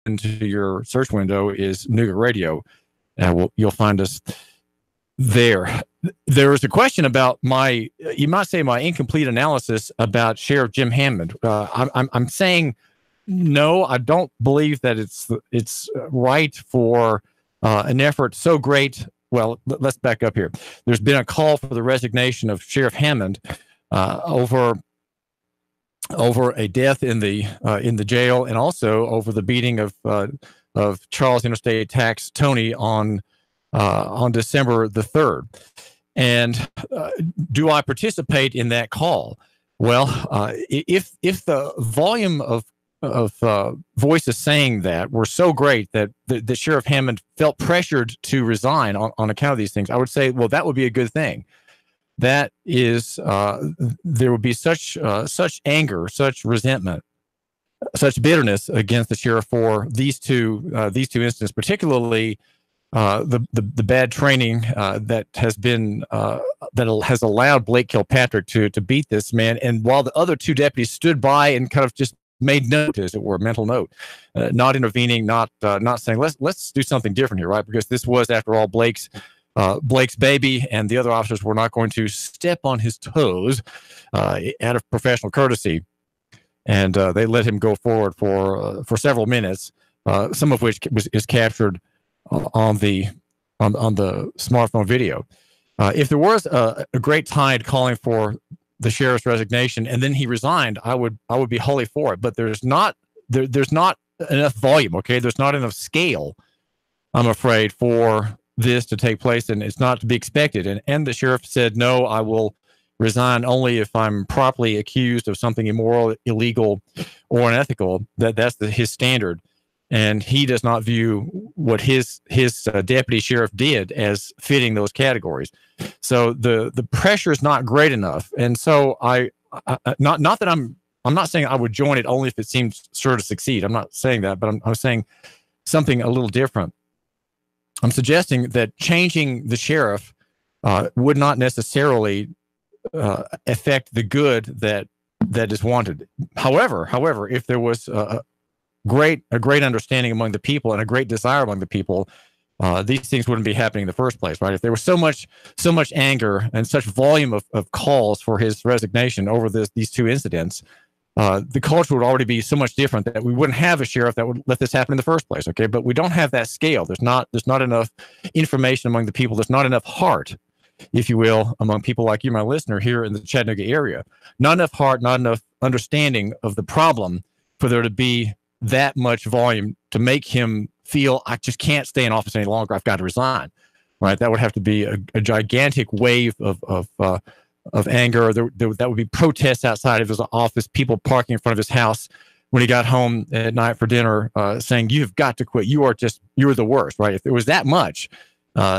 into your search window is Nougat Radio. You'll find us there. There was a question about you might say my incomplete analysis about Sheriff Jim Hammond. I'm saying no, I don't believe that it's right for an effort so great. Well, let's back up here. There's been a call for the resignation of Sheriff Hammond over a death in the jail, and also over the beating of Charles Interstate Tax Tony on December the 3rd. And do I participate in that call? Well, if the volume of voices saying that were so great that the Sheriff Hammond felt pressured to resign on account of these things, I would say, well, that would be a good thing. That is, there would be such anger, such resentment, such bitterness against the sheriff for these two incidents, particularly the bad training that has allowed Blake Kilpatrick to beat this man. And while the other two deputies stood by and kind of just made note, as it were, mental note, not intervening, not saying let's do something different here, right? Because this was, after all, Blake's baby, and the other officers were not going to step on his toes out of professional courtesy. And they let him go forward for several minutes, some of which is captured on the smartphone video. If there was a great tide calling for the sheriff's resignation and then he resigned, I would be wholly for it. But there's not enough volume. Okay, there's not enough scale, I'm afraid, for this to take place, and it's not to be expected. And the sheriff said, no, I will resign only if I'm properly accused of something immoral, illegal, or unethical. That's his standard. And he does not view what his deputy sheriff did as fitting those categories. So the pressure is not great enough. And so I not that I'm not saying I would join it only if it seems sure to succeed. I'm not saying that, but I'm saying something a little different. I'm suggesting that changing the sheriff would not necessarily affect the good that is wanted. However, if there was a great understanding among the people and a great desire among the people, these things wouldn't be happening in the first place, right? If there was so much anger and such volume of calls for his resignation over these two incidents, the culture would already be so much different that we wouldn't have a sheriff that would let this happen in the first place. Okay, but we don't have that scale. There's not enough information among the people. There's not enough heart, if you will, among people like you, my listener, here in the Chattanooga area. Not enough heart, not enough understanding of the problem for there to be that much volume to make him feel, I just can't stay in office any longer. I've got to resign. Right? That would have to be a gigantic wave of anger. That would be protests outside of his office, people parking in front of his house when he got home at night for dinner, saying, "You've got to quit. You're the worst." Right? If it was that much,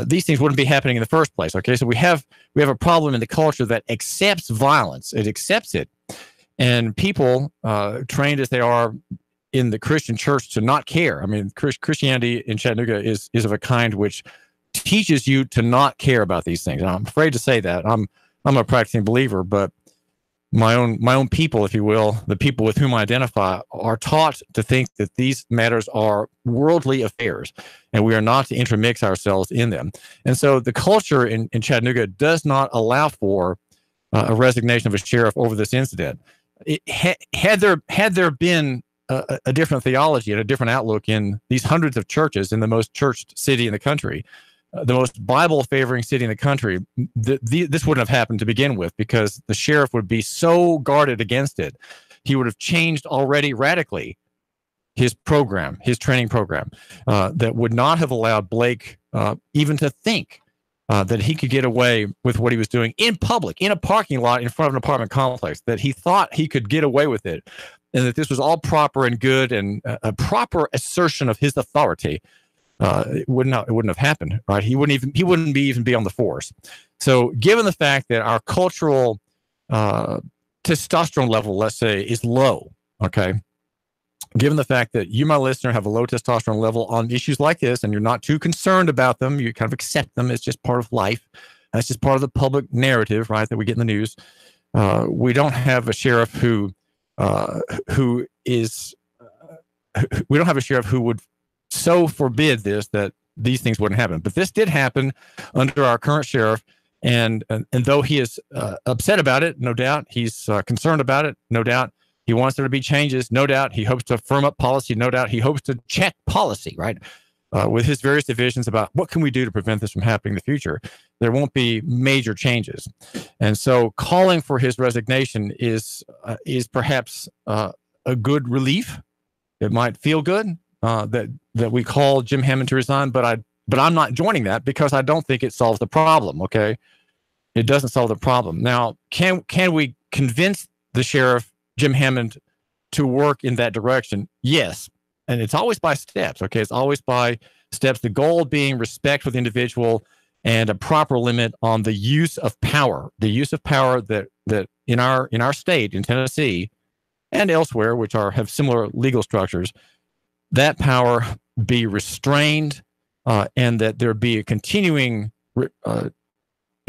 these things wouldn't be happening in the first place. Okay, so we have a problem in the culture that accepts violence. It accepts it, and people trained as they are in the Christian church to not care. I mean, Christianity in Chattanooga is of a kind which teaches you to not care about these things. And I'm afraid to say that. I'm a practicing believer, but my own people, if you will, the people with whom I identify, are taught to think that these matters are worldly affairs, and we are not to intermix ourselves in them. And so the culture in Chattanooga does not allow for a resignation of a sheriff over this incident. Had there been a different theology and a different outlook in these hundreds of churches in the most churched city in the country, the most Bible-favoring city in the country, this wouldn't have happened to begin with, because the sheriff would be so guarded against it. He would have changed already radically his training program, that would not have allowed Blake even to think that he could get away with what he was doing in public, in a parking lot in front of an apartment complex, that he thought he could get away with it, and that this was all proper and good and a proper assertion of his authority. It wouldn't have happened, right? He wouldn't even be on the force. So, given the fact that our cultural testosterone level, let's say, is low, okay, given the fact that you, my listener, have a low testosterone level on issues like this, and you're not too concerned about them, you kind of accept them as just part of life. That's just part of the public narrative, right, that we get in the news. We don't have a sheriff who is we don't have a sheriff who would so forbid this that these things wouldn't happen. But this did happen under our current sheriff. And though he is upset about it, no doubt, he's concerned about it, no doubt. He wants there to be changes, no doubt. He hopes to firm up policy, no doubt. He hopes to check policy, right, with his various divisions about what can we do to prevent this from happening in the future. There won't be major changes. And so calling for his resignation is perhaps a good relief. It might feel good that we call Jim Hammond to resign, but I'm not joining that because I don't think it solves the problem, okay? It doesn't solve the problem. Now, can we convince the sheriff, Jim Hammond, to work in that direction? Yes. And it's always by steps, okay? It's always by steps. The goal being respect for the individual and a proper limit on the use of power. The use of power that in our state, in Tennessee, and elsewhere, which have similar legal structures, that power be restrained, and that there be a continuing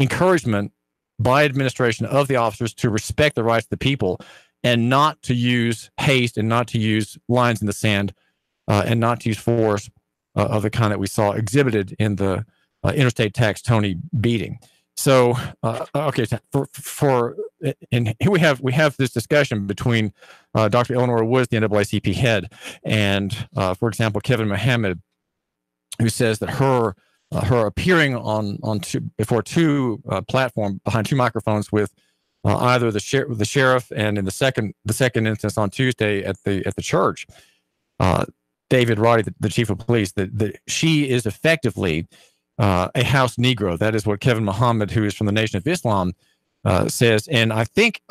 encouragement by administration of the officers to respect the rights of the people and not to use haste and not to use lines in the sand and not to use force of the kind that we saw exhibited in the Interstate Tax Tony beating. So, okay, and here we have this discussion between Dr. Eleanor Woods, the NAACP head, and, for example, Kevin Muhammad, who says that her appearing before two platform behind two microphones with either the sheriff and in the second instance on Tuesday at the church, David Roddy, the chief of police, that she is effectively a house Negro. That is what Kevin Muhammad, who is from the Nation of Islam, says. And I think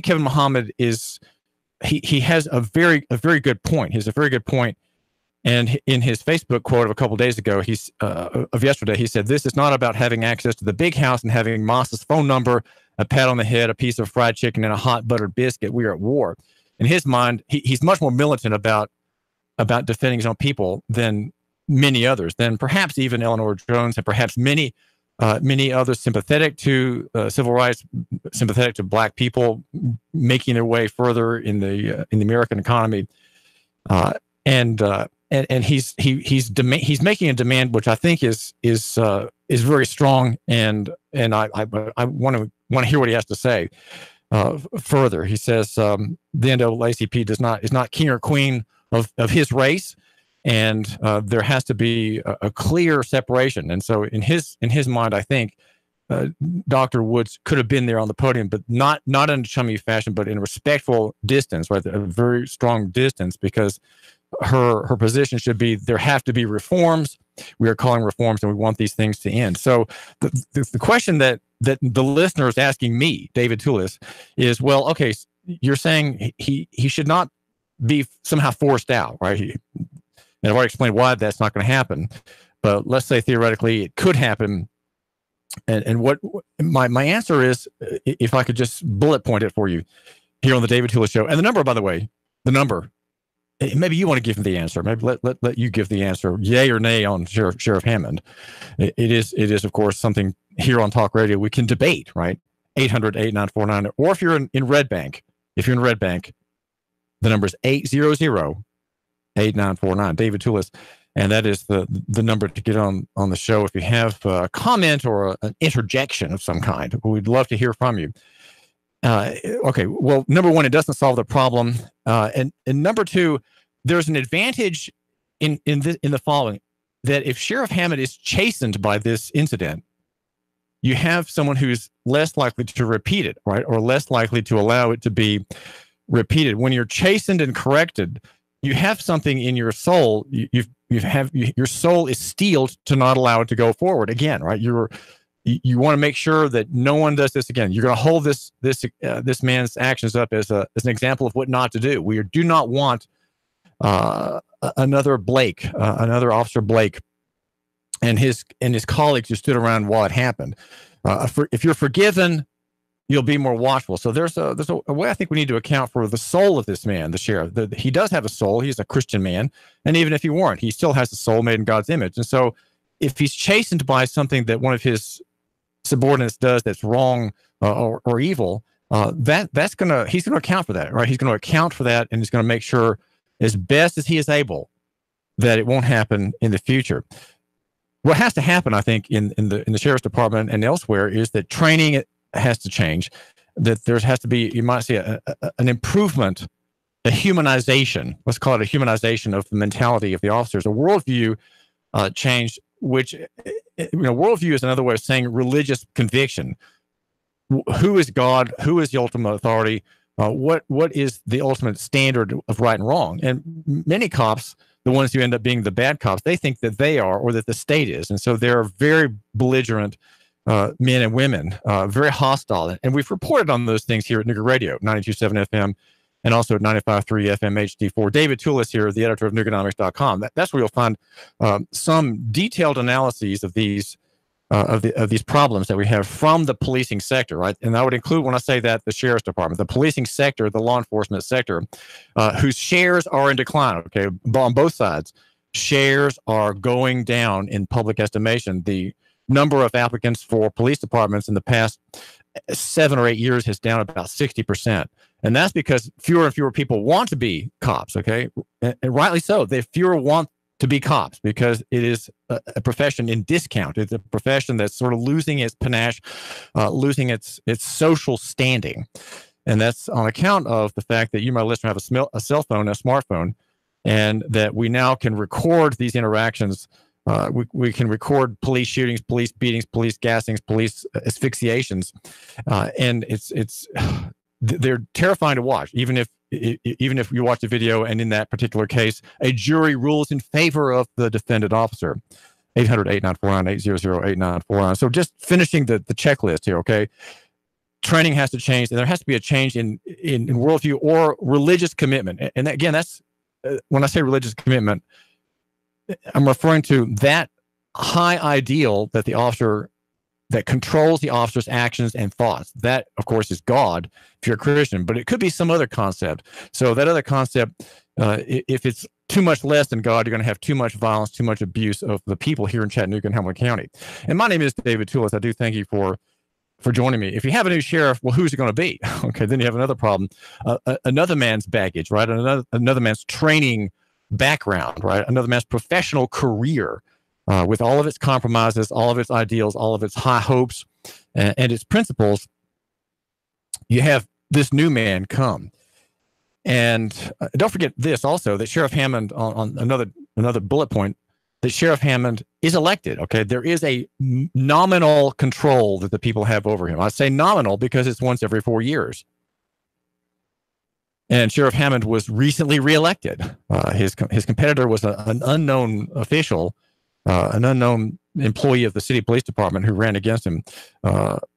Kevin Muhammad he has a very good point. He has a very good point. And in his Facebook quote of a couple of days ago, of yesterday, he said, "This is not about having access to the big house and having Moss's phone number, a pat on the head, a piece of fried chicken, and a hot buttered biscuit. We are at war." In his mind, he's much more militant about defending his own people than many others, than perhaps even Eleanor Jones and perhaps many others sympathetic to civil rights, sympathetic to Black people making their way further in the American economy, and he's making a demand which I think is very strong, and I want to hear what he has to say further. He says the NAACP is not king or queen of his race, and there has to be a clear separation. And so in his mind, I think Dr. Woods could have been there on the podium, but not in a chummy fashion, but in a respectful distance, right? A very strong distance, because her position should be there have to be reforms. We are calling reforms, and we want these things to end. So the question that the listener is asking me, David Toulis, is, well, okay, you're saying he should not be somehow forced out, right? And I've already explained why that's not going to happen. But let's say theoretically it could happen. And what my answer is, if I could just bullet point it for you here on the David Toulis Show. And the number, by the way, maybe you want to give him the answer. Maybe let you give the answer, yay or nay, on Sheriff Hammond. It is, of course, something here on Talk Radio we can debate, right? 800-8949. Or if you're in Red Bank, the number is 800-8949, David Toulis. And that is the number to get on the show if you have a comment or an interjection of some kind. We'd love to hear from you. Okay, well, number one, it doesn't solve the problem. And number two, there's an advantage in the following, that if Sheriff Hammond is chastened by this incident, you have someone who's less likely to repeat it, right? Or less likely to allow it to be repeated. When you're chastened and corrected, you have something in your soul. Your soul is steeled to not allow it to go forward again, right? You want to make sure that no one does this again. You're going to hold this man's actions up as an example of what not to do. We do not want another Blake, another Officer Blake, and his colleagues who stood around while it happened. If you're forgiven, you'll be more watchful. So there's a way I think we need to account for the soul of this man, the sheriff. He does have a soul. He's a Christian man, and even if he weren't, he still has a soul made in God's image. And so, if he's chastened by something that one of his subordinates does that's wrong or evil, he's going to account for that, right? He's going to account for that, and he's going to make sure as best as he is able that it won't happen in the future. What has to happen, I think, in the sheriff's department and elsewhere is that training has to change, that there has to be, you might say, an improvement, a humanization, let's call it a humanization of the mentality of the officers, a worldview change, which, worldview is another way of saying religious conviction. Who is God? Who is the ultimate authority? What is the ultimate standard of right and wrong? And many cops, the ones who end up being the bad cops, they think that they are, or that the state is. And so they're very belligerent men and women, very hostile. And we've reported on those things here at Nooga Radio, 92.7 FM, and also at 95.3 FM HD4. David Toulis here, the editor of Nooganomics.com. That's where you'll find some detailed analyses of these these problems that we have from the policing sector, right? And that would include, when I say that, the sheriff's department, the policing sector, the law enforcement sector, whose shares are in decline, okay, on both sides. Shares are going down in public estimation. The number of applicants for police departments in the past 7 or 8 years is down about 60%. And that's because fewer and fewer people want to be cops, okay? And rightly so. Fewer want to be cops because it is a profession in discount. It's a profession that's sort of losing its panache, losing its social standing. And that's on account of the fact that you, my listener, have a cell phone, a smartphone, and that we now can record these interactions. We can record police shootings, police beatings, police gassings, police asphyxiations, and they're terrifying to watch. Even if you watch the video and in that particular case, a jury rules in favor of the defendant officer. 800-8949, 800-8949. So just finishing the checklist here, okay? Training has to change, and there has to be a change in worldview or religious commitment. And again, that's when I say religious commitment, I'm referring to that high ideal that the officer, that controls the officer's actions and thoughts. That, of course, is God if you're a Christian, but it could be some other concept. So that other concept, if it's too much less than God, you're going to have too much violence, too much abuse of the people here in Chattanooga and Hamilton County. And my name is David Toulis. I do thank you for joining me. If you have a new sheriff, well, who's it going to be? Okay, then you have another problem. Another man's baggage, right? Another man's training background, right? Another man's professional career. With all of its compromises, all of its ideals, all of its high hopes, and its principles, you have this new man come. And don't forget this also, that Sheriff Hammond, on another bullet point, that Sheriff Hammond is elected, okay? There is a nominal control that the people have over him. I say nominal because it's once every 4 years. And Sheriff Hammond was recently reelected. His competitor was an unknown official, an unknown employee of the city police department who ran against him,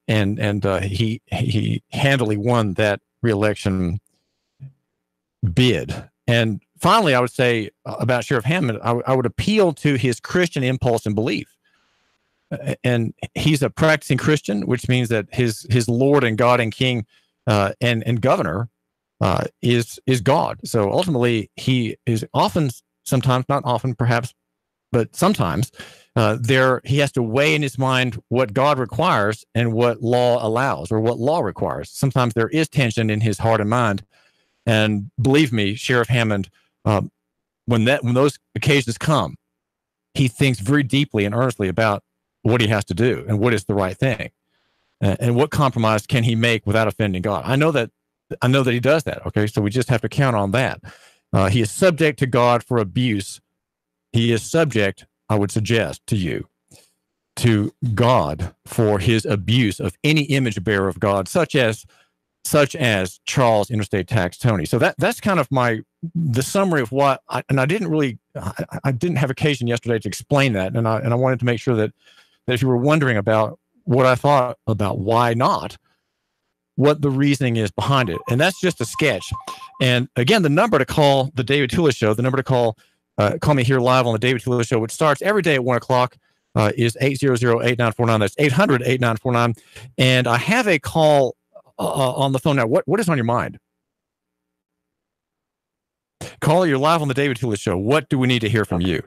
and he handily won that reelection bid. And finally, I would say about Sheriff Hammond, I would appeal to his Christian impulse and belief. And he's a practicing Christian, which means that his Lord and God and King and Governor is God. So ultimately, he is often, sometimes, not often, perhaps, but sometimes he has to weigh in his mind what God requires and what law allows, or what law requires. Sometimes there is tension in his heart and mind. And believe me, Sheriff Hammond, when those occasions come, he thinks very deeply and earnestly about what he has to do and what is the right thing, and what compromise can he make without offending God. I know that he does that. Okay, so we just have to count on that. He is subject to God for abuse. He is subject, I would suggest to you, to God for his abuse of any image bearer of God, such as Charles Interstate Tax Tony. So that's kind of the summary of what I didn't have occasion yesterday to explain that, and I wanted to make sure that if you were wondering about what I thought about why not, what the reasoning is behind it. And that's just a sketch. And again, the number to call the David Toulis Show, the number to call me here live on the David Toulis Show, which starts every day at 1 o'clock, is 800-8949. That's 800-8949. And I have a call on the phone now. What is on your mind? Caller, you're live on the David Toulis Show. What do we need to hear from you?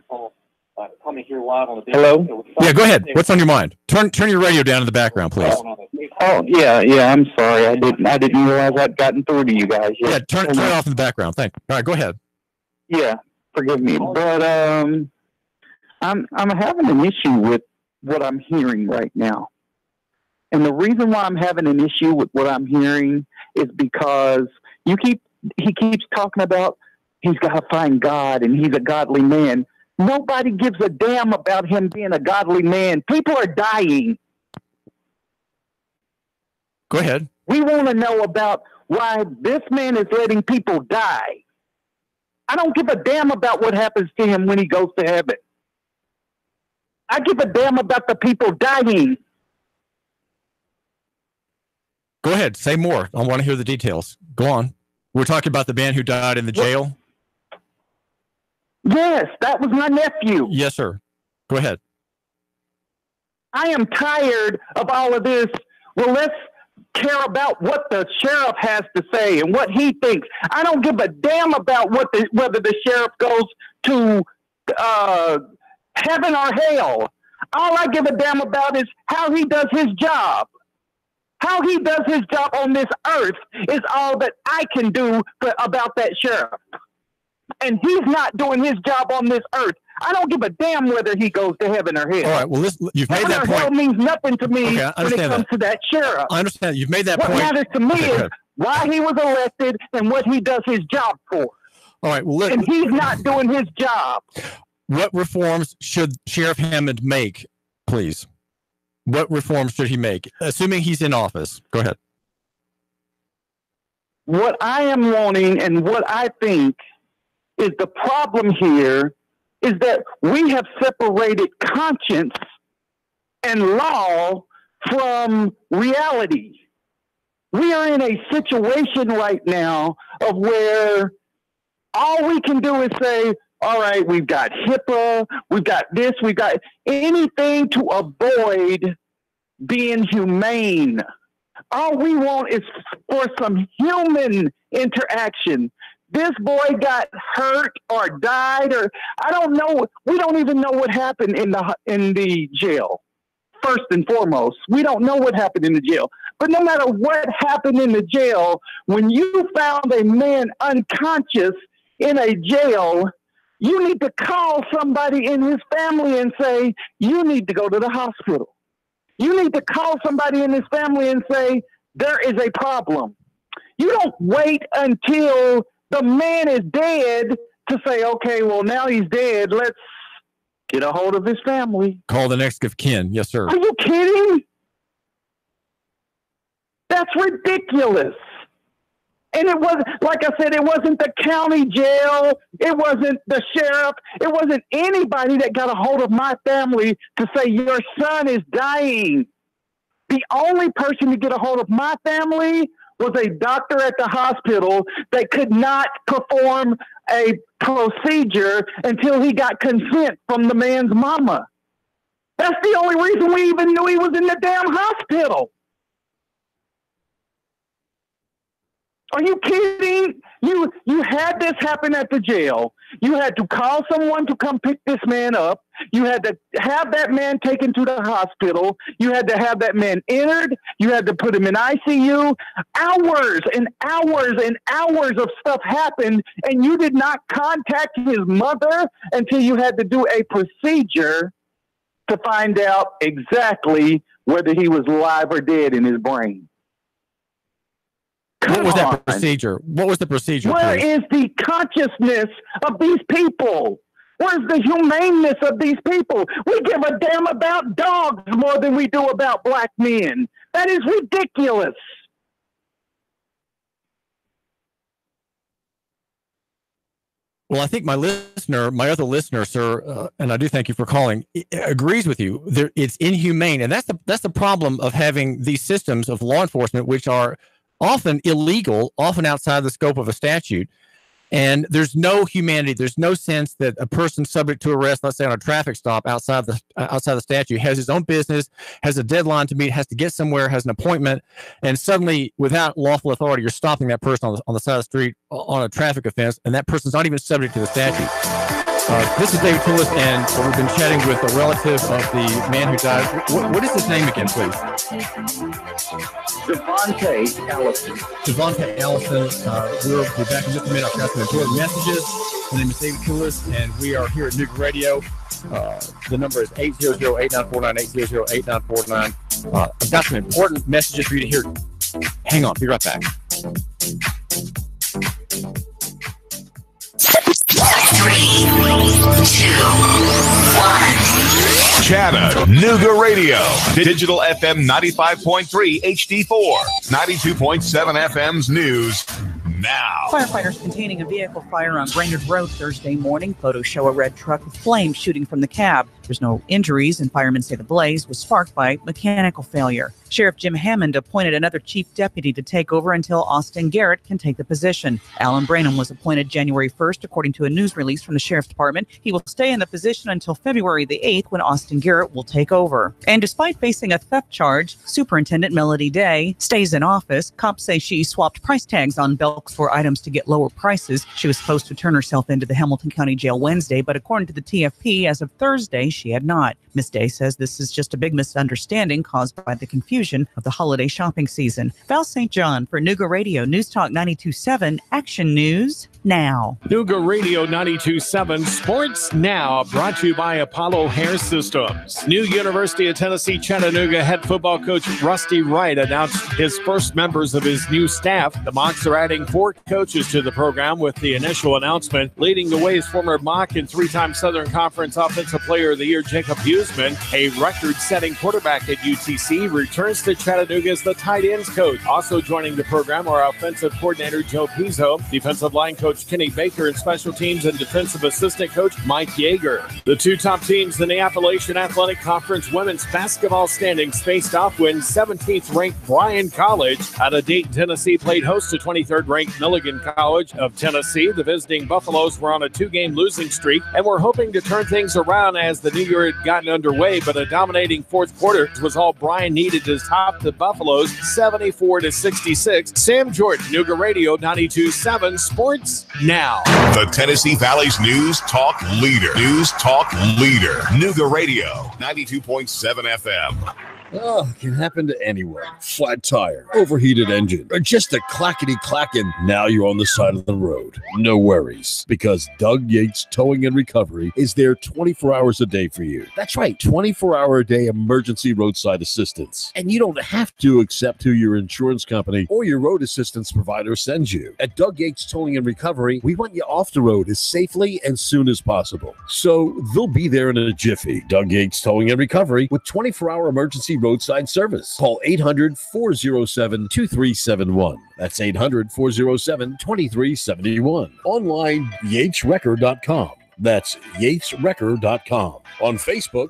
Call me here live on the David Hello? Show. Yeah, go ahead. What's on your mind? Turn your radio down in the background, please. Oh, yeah. I'm sorry. I didn't realize I'd gotten through to you guys yet. Yeah, turn it off in the background. Thank you. All right, go ahead. Yeah, forgive me, but I'm having an issue with what I'm hearing right now, and the reason why I'm having an issue with what I'm hearing is because he keeps talking about he's got to find God and he's a godly man. Nobody gives a damn about him being a godly man. People are dying. Go ahead. We want to know about why this man is letting people die. I don't give a damn about what happens to him when he goes to heaven. I give a damn about the people dying. Go ahead. Say more. I want to hear the details. Go on. We're talking about the man who died in the jail? Yes, that was my nephew. Yes, sir. Go ahead. I am tired of all of this. Well, let's care about what the sheriff has to say and what he thinks. I don't give a damn about whether the sheriff goes to heaven or hell. All I give a damn about is how he does his job. How he does his job on this earth is all that I can do about that sheriff. And he's not doing his job on this earth. I don't give a damn whether he goes to heaven or hell. All right. Well, you've made that point. Hell means nothing to me when it comes to that sheriff. I understand. You've made that point. What matters to me is why he was elected and what he does his job for. All right. Well, and he's not doing his job. What reforms should Sheriff Hammond make, please? What reforms should he make, assuming he's in office? Go ahead. What I am wanting and what I think is the problem here is that we have separated conscience and law from reality. We are in a situation right now of where all we can do is say, all right, we've got HIPAA, we've got this, we've got anything to avoid being humane. All we want is for some human interaction. This boy got hurt or died, or I don't know. We don't even know what happened in the jail. First and foremost, we don't know what happened in the jail. But no matter what happened in the jail, when you found a man unconscious in a jail, you need to call somebody in his family and say, you need to go to the hospital. You need to call somebody in his family and say, there is a problem. You don't wait until the man is dead to say, okay, well, now he's dead. Let's get a hold of his family. Call the next of kin. Yes, sir. Are you kidding? That's ridiculous. And it wasn't, like I said, it wasn't the county jail. It wasn't the sheriff. It wasn't anybody that got a hold of my family to say, your son is dying. The only person to get a hold of my family was a doctor at the hospital that could not perform a procedure until he got consent from the man's mama. That's the only reason we even knew he was in the damn hospital. Are you kidding? You had this happen at the jail. You had to call someone to come pick this man up. You had to have that man taken to the hospital. You had to have that man entered. You had to put him in ICU. Hours and hours and hours of stuff happened, and you did not contact his mother until you had to do a procedure to find out exactly whether he was alive or dead in his brain. What was that procedure? What was the procedure? Where is the consciousness of these people? Where's the humaneness of these people? We give a damn about dogs more than we do about black men. That is ridiculous. Well, I think my other listener, sir, and I do thank you for calling, agrees with you. It's inhumane, and that's the problem of having these systems of law enforcement, which are often illegal, often outside the scope of a statute. And there's no humanity. There's no sense that a person subject to arrest, let's say on a traffic stop outside the statute, has his own business, has a deadline to meet, has to get somewhere, has an appointment, and suddenly, without lawful authority, you're stopping that person on the side of the street on a traffic offense, and that person's not even subject to the statute. This is David Toulis, and we've been chatting with a relative of the man who died. What is his name again, please? Devontae Allison. Devontae Allison. We'll be back in just a minute. I've got some important messages. My name is David Kulis, and we are here at Nuga Radio. The number is 800-8949, 800-8949. I've got some important messages for you to hear. Hang on, be right back. 3, 2, 1. Chattanooga Radio. Digital FM 95.3 HD4. 92.7 FM's news. Now. Firefighters containing a vehicle fire on Brainerd Road Thursday morning. Photos show a red truck with flames shooting from the cab. There's no injuries, and firemen say the blaze was sparked by mechanical failure. Sheriff Jim Hammond appointed another chief deputy to take over until Austin Garrett can take the position. Alan Branham was appointed January 1st, according to a news release from the Sheriff's Department. He will stay in the position until February the 8th, when Austin Garrett will take over. And despite facing a theft charge, Superintendent Melody Day stays in office. Cops say she swapped price tags on Belks for items to get lower prices. She was supposed to turn herself into the Hamilton County Jail Wednesday, but according to the TFP, as of Thursday, she had not. Ms. Day says this is just a big misunderstanding caused by the confusion of the holiday shopping season. Val St. John for Nuga Radio News Talk 92.7 Action News Now. Nuga Radio 92.7 Sports Now, brought to you by Apollo Hair Systems. New University of Tennessee Chattanooga head football coach Rusty Wright announced his first members of his new staff. The Mocs are adding 4 coaches to the program, with the initial announcement leading the way is former Mock and 3-time Southern Conference Offensive Player of the Year Jacob Huseman. A record-setting quarterback at UTC returns to Chattanooga as the tight ends coach. Also joining the program are offensive coordinator Joe Pizzo, defensive line coach Kenny Baker, and special teams and defensive assistant coach Mike Yeager. The 2 top teams in the Appalachian Athletic Conference women's basketball standings faced off when 17th-ranked Bryan College out of Dayton, Tennessee played host to 23rd-ranked Milligan College of Tennessee. The visiting Buffaloes were on a 2-game losing streak and were hoping to turn things around as the new year had gotten underway, but a dominating fourth quarter was all Bryan needed to top the Buffaloes 74-66. Sam Jordan, Nuga Radio 92.7 Sports Now. The Tennessee Valley's News Talk Leader. News Talk Leader. Nuga Radio 92.7 FM. Oh, it can happen to anyone. Flat tire, overheated engine, or just a clackety-clacking. Now you're on the side of the road. No worries, because Doug Yates Towing and Recovery is there 24 hours a day for you. That's right, 24-hour-a-day emergency roadside assistance. And you don't have to accept who your insurance company or your road assistance provider sends you. At Doug Yates Towing and Recovery, we want you off the road as safely and soon as possible. So they'll be there in a jiffy. Doug Yates Towing and Recovery with 24-hour emergency roadside service. Call 800-407-2371. That's 800-407-2371. Online, yateswrecker.com. That's yateswrecker.com. On Facebook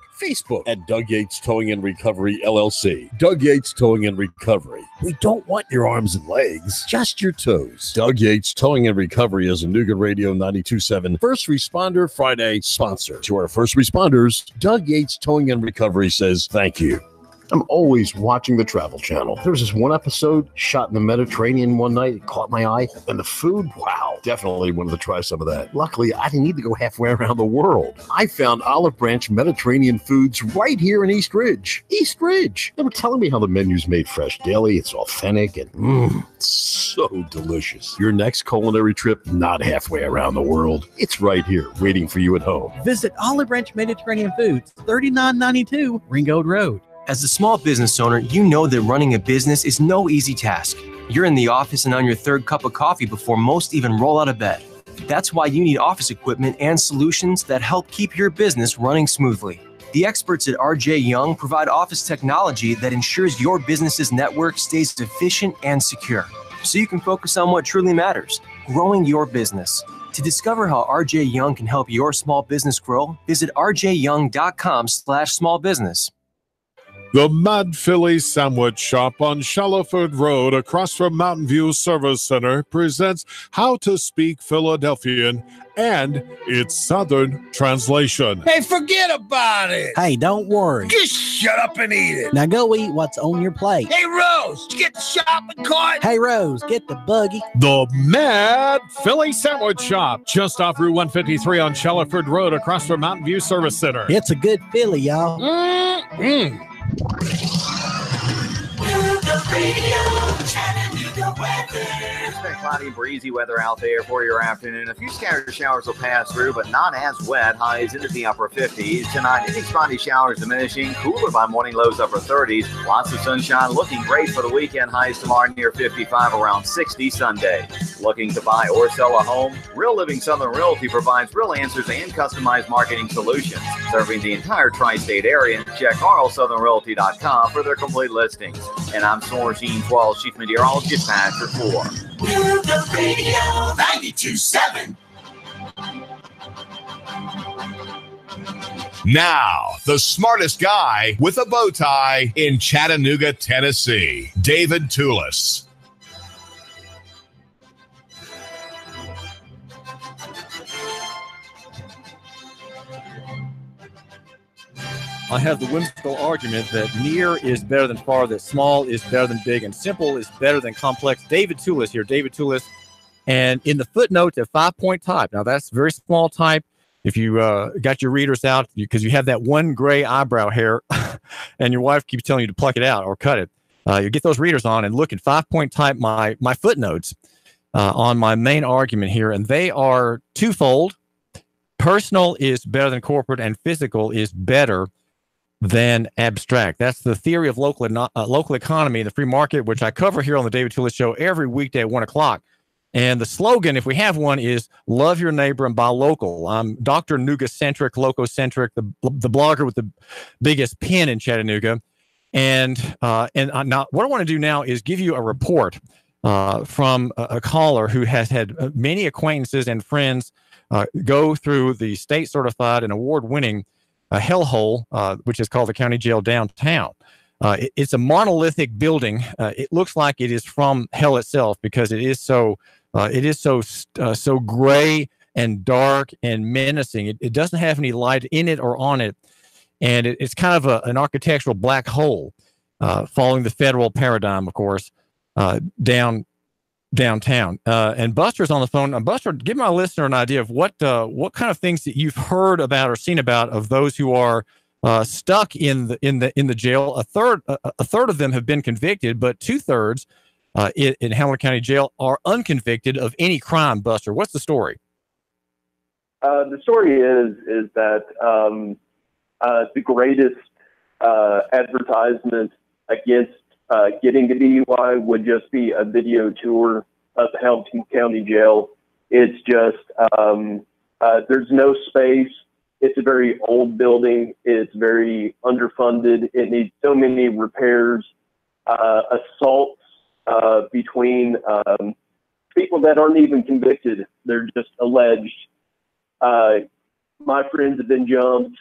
at Doug Yates Towing and Recovery, LLC. Doug Yates Towing and Recovery. We don't want your arms and legs, just your toes. Doug Yates Towing and Recovery is a Nuga Radio 92.7 First Responder Friday sponsor. To our first responders, Doug Yates Towing and Recovery says thank you. I'm always watching the Travel Channel. There was this one episode shot in the Mediterranean one night. It caught my eye. And the food, wow, definitely wanted to try some of that. Luckily, I didn't need to go halfway around the world. I found Olive Branch Mediterranean Foods right here in East Ridge. East Ridge. They were telling me how the menu's made fresh daily. It's authentic and it's so delicious. Your next culinary trip, not halfway around the world. It's right here waiting for you at home. Visit Olive Branch Mediterranean Foods, 3992 Ringgold Road. As a small business owner, you know that running a business is no easy task. You're in the office and on your 3rd cup of coffee before most even roll out of bed. That's why you need office equipment and solutions that help keep your business running smoothly. The experts at RJ Young provide office technology that ensures your business's network stays efficient and secure, so you can focus on what truly matters, growing your business. To discover how RJ Young can help your small business grow, visit rjyoung.com/smallbusiness. The Mad Philly Sandwich Shop on Shallowford Road across from Mountain View Service Center presents How to Speak Philadelphian and its Southern translation. Hey, forget about it. Hey, don't worry. Just shut up and eat it. Now go eat what's on your plate. Hey, Rose, did you get the shopping cart? Hey, Rose, get the buggy. The Mad Philly Sandwich Shop, just off Route 153 on Shallowford Road across from Mountain View Service Center. It's a good Philly, y'all. Nuga Radio, Chattanooga It's been cloudy and breezy weather out there for your afternoon. A few scattered showers will pass through, but not as wet. Highs into the upper 50s. Tonight, any spotty showers diminishing. Cooler by morning, lows upper 30s. Lots of sunshine, looking great for the weekend. Highs tomorrow near 55, around 60 Sunday. Looking to buy or sell a home? Real Living Southern Realty provides real answers and customized marketing solutions. Serving the entire tri-state area. Check rlsouthernrealty.com for their complete listings. And I'm Storm Team 12 Chief Meteorologist Patrick Moore. The Radio 92.7. Now, the smartest guy with a bow tie in Chattanooga, Tennessee, David Toulis. I have the whimsical argument that near is better than far, that small is better than big, and simple is better than complex. David Toulis here, David Toulis. And in the footnotes of 5-point type, now that's very small type. If you got your readers out because you have that one gray eyebrow hair and your wife keeps telling you to pluck it out or cut it, you get those readers on and look at 5-point type, my footnotes on my main argument here. And they are twofold. Personal is better than corporate, and physical is better than abstract. That's the theory of local economy and the free market, which I cover here on the David Toulis Show every weekday at 1 o'clock. And the slogan, if we have one, is love your neighbor and buy local. I'm Dr. Nougacentric, Lococentric, the blogger with the biggest pen in Chattanooga. And now what I want to do now is give you a report from a caller who has had many acquaintances and friends go through the state certified and award-winning hellhole, which is called the county jail downtown. It's a monolithic building. It looks like it is from hell itself because it is so gray and dark and menacing. It doesn't have any light in it or on it, and it's kind of an architectural black hole, following the federal paradigm, of course, downtown. And Buster's on the phone. Buster, give my listener an idea of what kind of things that you've heard about or seen about of those who are stuck in the jail. A third of them have been convicted, but 2/3 in Hamilton County Jail are unconvicted of any crime. Buster, what's the story? The story is that the greatest advertisement against getting the DUI would just be a video tour of the Hamilton County Jail. It's just there's no space. It's a very old building. It's very underfunded. It needs so many repairs. Assaults between people that aren't even convicted. They're just alleged. My friends have been jumped.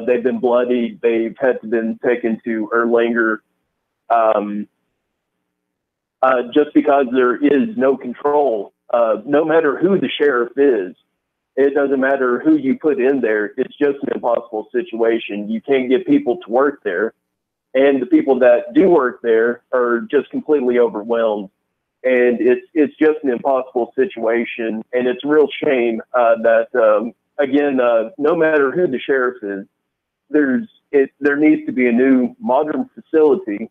They've been bloodied. They've had to been taken to Erlanger. Just because there is no control, no matter who the sheriff is, it doesn't matter who you put in there. It's just an impossible situation. You can't get people to work there. And the people that do work there are just completely overwhelmed. And it's just an impossible situation. And it's a real shame that, again, no matter who the sheriff is, there needs to be a new modern facility.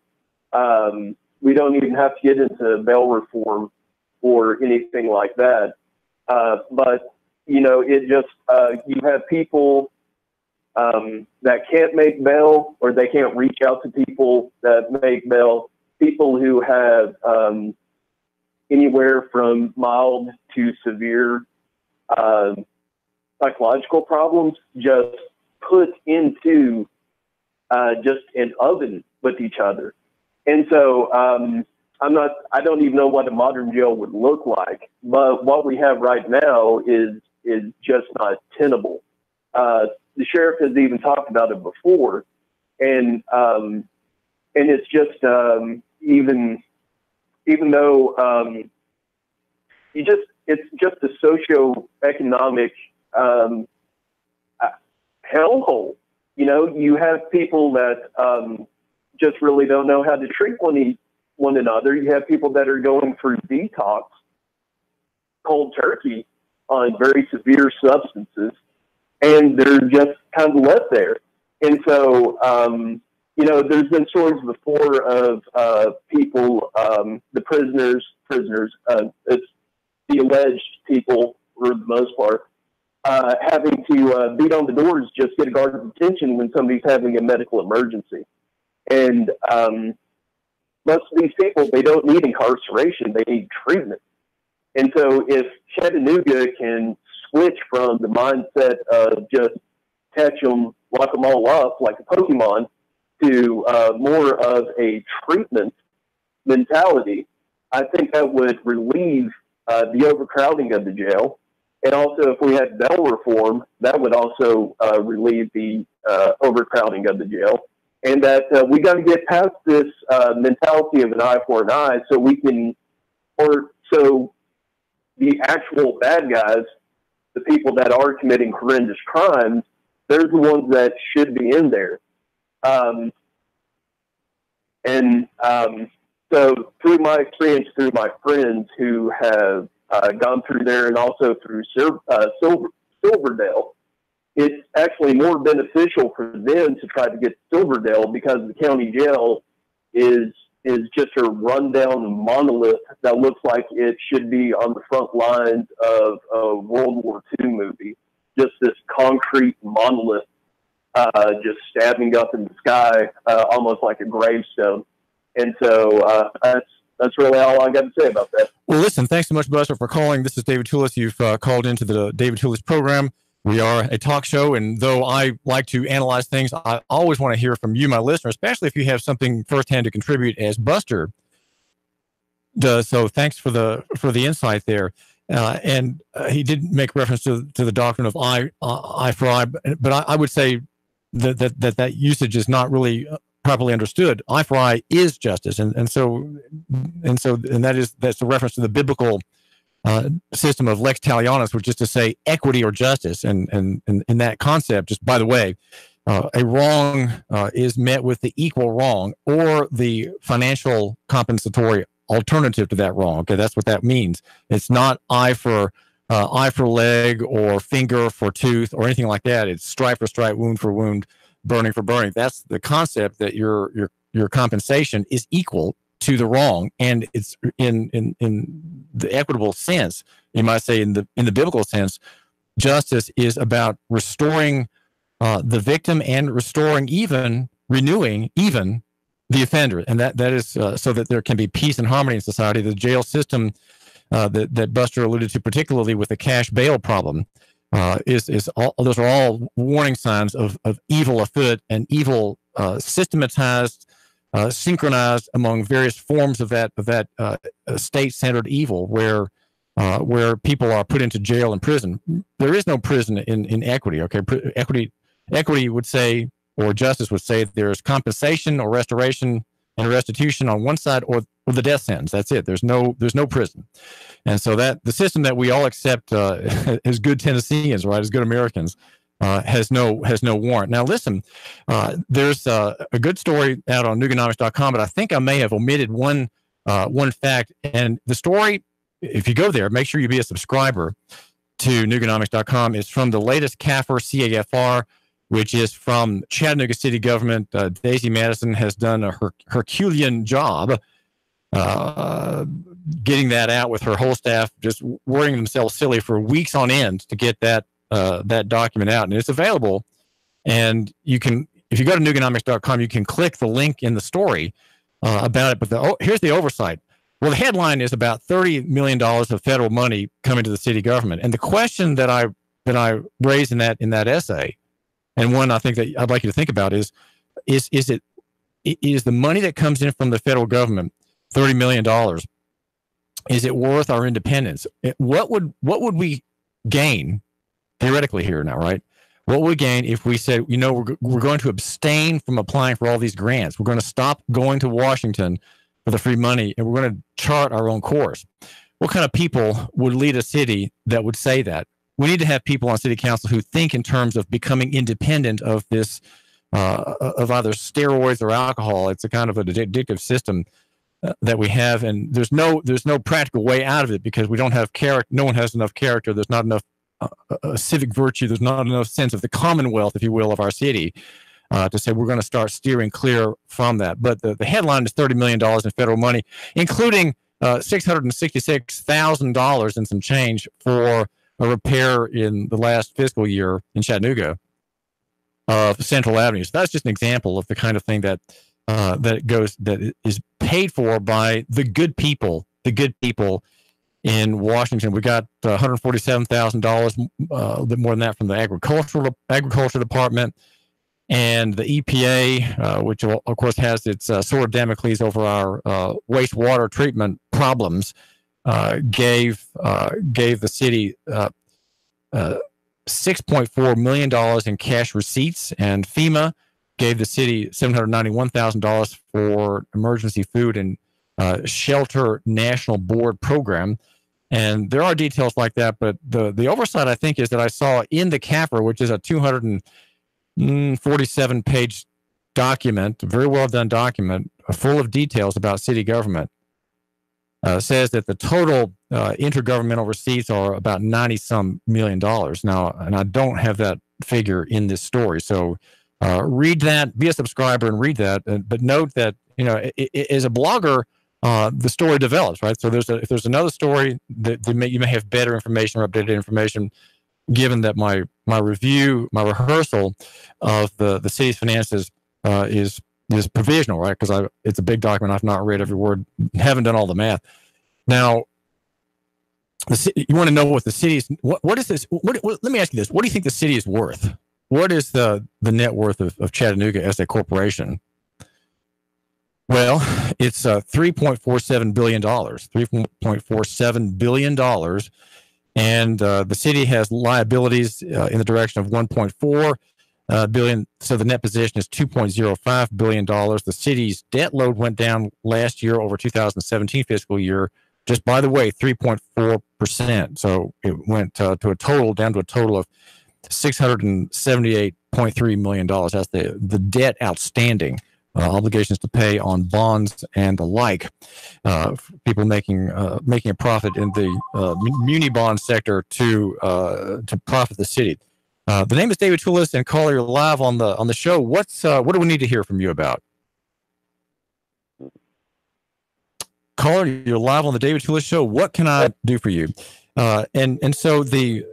We don't even have to get into bail reform or anything like that. But, you know, it just, you have people that can't make bail, or they can't reach out to people that make bail, people who have anywhere from mild to severe psychological problems just put into just an oven with each other. And so I don't even know what a modern jail would look like, but what we have right now is just not tenable. The sheriff has even talked about it before, and it's just even though it's just a socioeconomic hellhole. You know, you have people that just really don't know how to treat one another. You have people that are going through detox, cold turkey, on very severe substances, and they're just kind of left there. And so, you know, there's been stories before of people, the prisoners, it's the alleged people for the most part, having to beat on the doors just get a guard's attention when somebody's having a medical emergency. And most of these people, they don't need incarceration, they need treatment. And so if Chattanooga can switch from the mindset of just catch them, lock them all up like a Pokemon to more of a treatment mentality, I think that would relieve the overcrowding of the jail. And also, if we had bail reform, that would also relieve the overcrowding of the jail. And that we got to get past this mentality of an eye for an eye, so we can, or so the actual bad guys, the people that are committing horrendous crimes, they're the ones that should be in there. So through my experience, through my friends who have gone through there and also through Silverdale, it's actually more beneficial for them to try to get Silverdale because the county jail is just a rundown monolith that looks like it should be on the front lines of a World War II movie. Just this concrete monolith just stabbing up in the sky, almost like a gravestone. And so that's really all I got to say about that. Well, listen, thanks so much, Buster, for calling. This is David Toulis. You've called into the David Toulis program. We are a talk show, and though I like to analyze things, I always want to hear from you, my listener, especially if you have something firsthand to contribute as Buster does. So thanks for the insight there. And he did make reference to the doctrine of eye for eye, but I would say that usage is not really properly understood. Eye for eye is justice, and that's a reference to the biblical system of lex talionis, which is to say equity or justice. And in that concept, just by the way, a wrong is met with the equal wrong or the financial compensatory alternative to that wrong. Okay, that's what that means. It's not eye for leg or finger for tooth or anything like that. It's stripe for stripe, wound for wound, burning for burning. That's the concept, that your compensation is equal to the wrong, and it's in the equitable sense. You might say in the biblical sense, justice is about restoring the victim and renewing even the offender, and that is so that there can be peace and harmony in society. The jail system that Buster alluded to, particularly with the cash bail problem, those are all warning signs of evil afoot and evil systematized, synchronized among various forms of that state-centered evil, where people are put into jail and prison. There is no prison in equity. Okay, equity would say, or justice would say, there's compensation or restoration and restitution on one side, or the death sentence. That's it. There's no prison. And so that the system that we all accept as good Tennesseans, right, as good Americans, has no warrant. Now, listen, there's a good story out on Nuganomics.com, but I think I may have omitted one fact. And the story, if you go there, make sure you be a subscriber to Nuganomics.com. It's from the latest CAFR, which is from Chattanooga City government. Daisy Madison has done a Herculean job getting that out, with her whole staff just worrying themselves silly for weeks on end to get that document out. And it's available. And you can, if you go to Nuganomics.com, you can click the link in the story about it. But here's the oversight. Well, the headline is about $30 million of federal money coming to the city government. And the question that I raised in that essay, and one I think that I'd like you to think about, is the money that comes in from the federal government, $30 million, is it worth our independence? What would we gain theoretically here now, right? What would we gain if we said, we're going to abstain from applying for all these grants. We're going to stop going to Washington for the free money, and we're going to chart our own course. What kind of people would lead a city that would say that? We need to have people on city council who think in terms of becoming independent of this, of either steroids or alcohol. It's a kind of an addictive system that we have, and there's no practical way out of it, because we don't have character. No one has enough character. There's not enough civic virtue. There's not enough sense of the commonwealth, if you will, of our city, to say we're going to start steering clear from that. But the headline is $30 million in federal money, including $666,000 and some change for a repair in the last fiscal year in Chattanooga of Central Avenue. So that's just an example of the kind of thing that is paid for by the good people in Washington. We got $147,000, a bit more than that, from the agriculture department, and the EPA, which of course has its sword of Damocles over our wastewater treatment problems, gave the city $6.4 million in cash receipts, and FEMA gave the city $791,000 for emergency food and shelter national board program. And there are details like that, but the oversight, I think, is that I saw in the CAFR, which is a 247-page document, a very well done document, full of details about city government, says that the total intergovernmental receipts are about $90-some million. Now, and I don't have that figure in this story, so read that, be a subscriber and read that. But note that, as a blogger, the story develops, right? So if there's another story that you may have better information or updated information, given that my rehearsal of the city's finances is provisional, right? Because it's a big document. I've not read every word, haven't done all the math. Now, you want to know what the city's, what is this? Let me ask you this. What do you think the city is worth? What is the net worth of Chattanooga as a corporation? Well, it's $3.47 billion, $3.47 billion. And the city has liabilities in the direction of $1.4 billion. So the net position is $2.05 billion. The city's debt load went down last year over 2017 fiscal year, just by the way, 3.4%. So it went down to a total of $678.3 million. That's the debt outstanding, obligations to pay on bonds and the like. People making a profit in the muni bond sector to profit the city. The name is David Toulis, and caller, you're live on the show. What do we need to hear from you about? Caller, you're live on the David Toulis Show. What can I do for you? And so the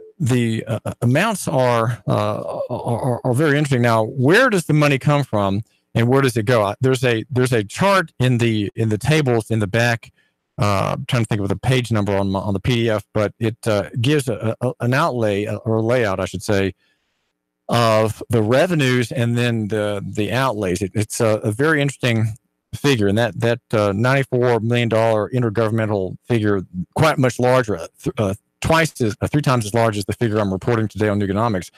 amounts are very interesting. Now, where does the money come from, and where does it go? There's a chart in the tables in the back. I'm trying to think of the page number on the PDF, but it gives an outlay or layout, I should say, of the revenues and then the outlays. It's a very interesting figure, and that $94 million intergovernmental figure, quite much larger, 3 times as large as the figure I'm reporting today on Nuganomics,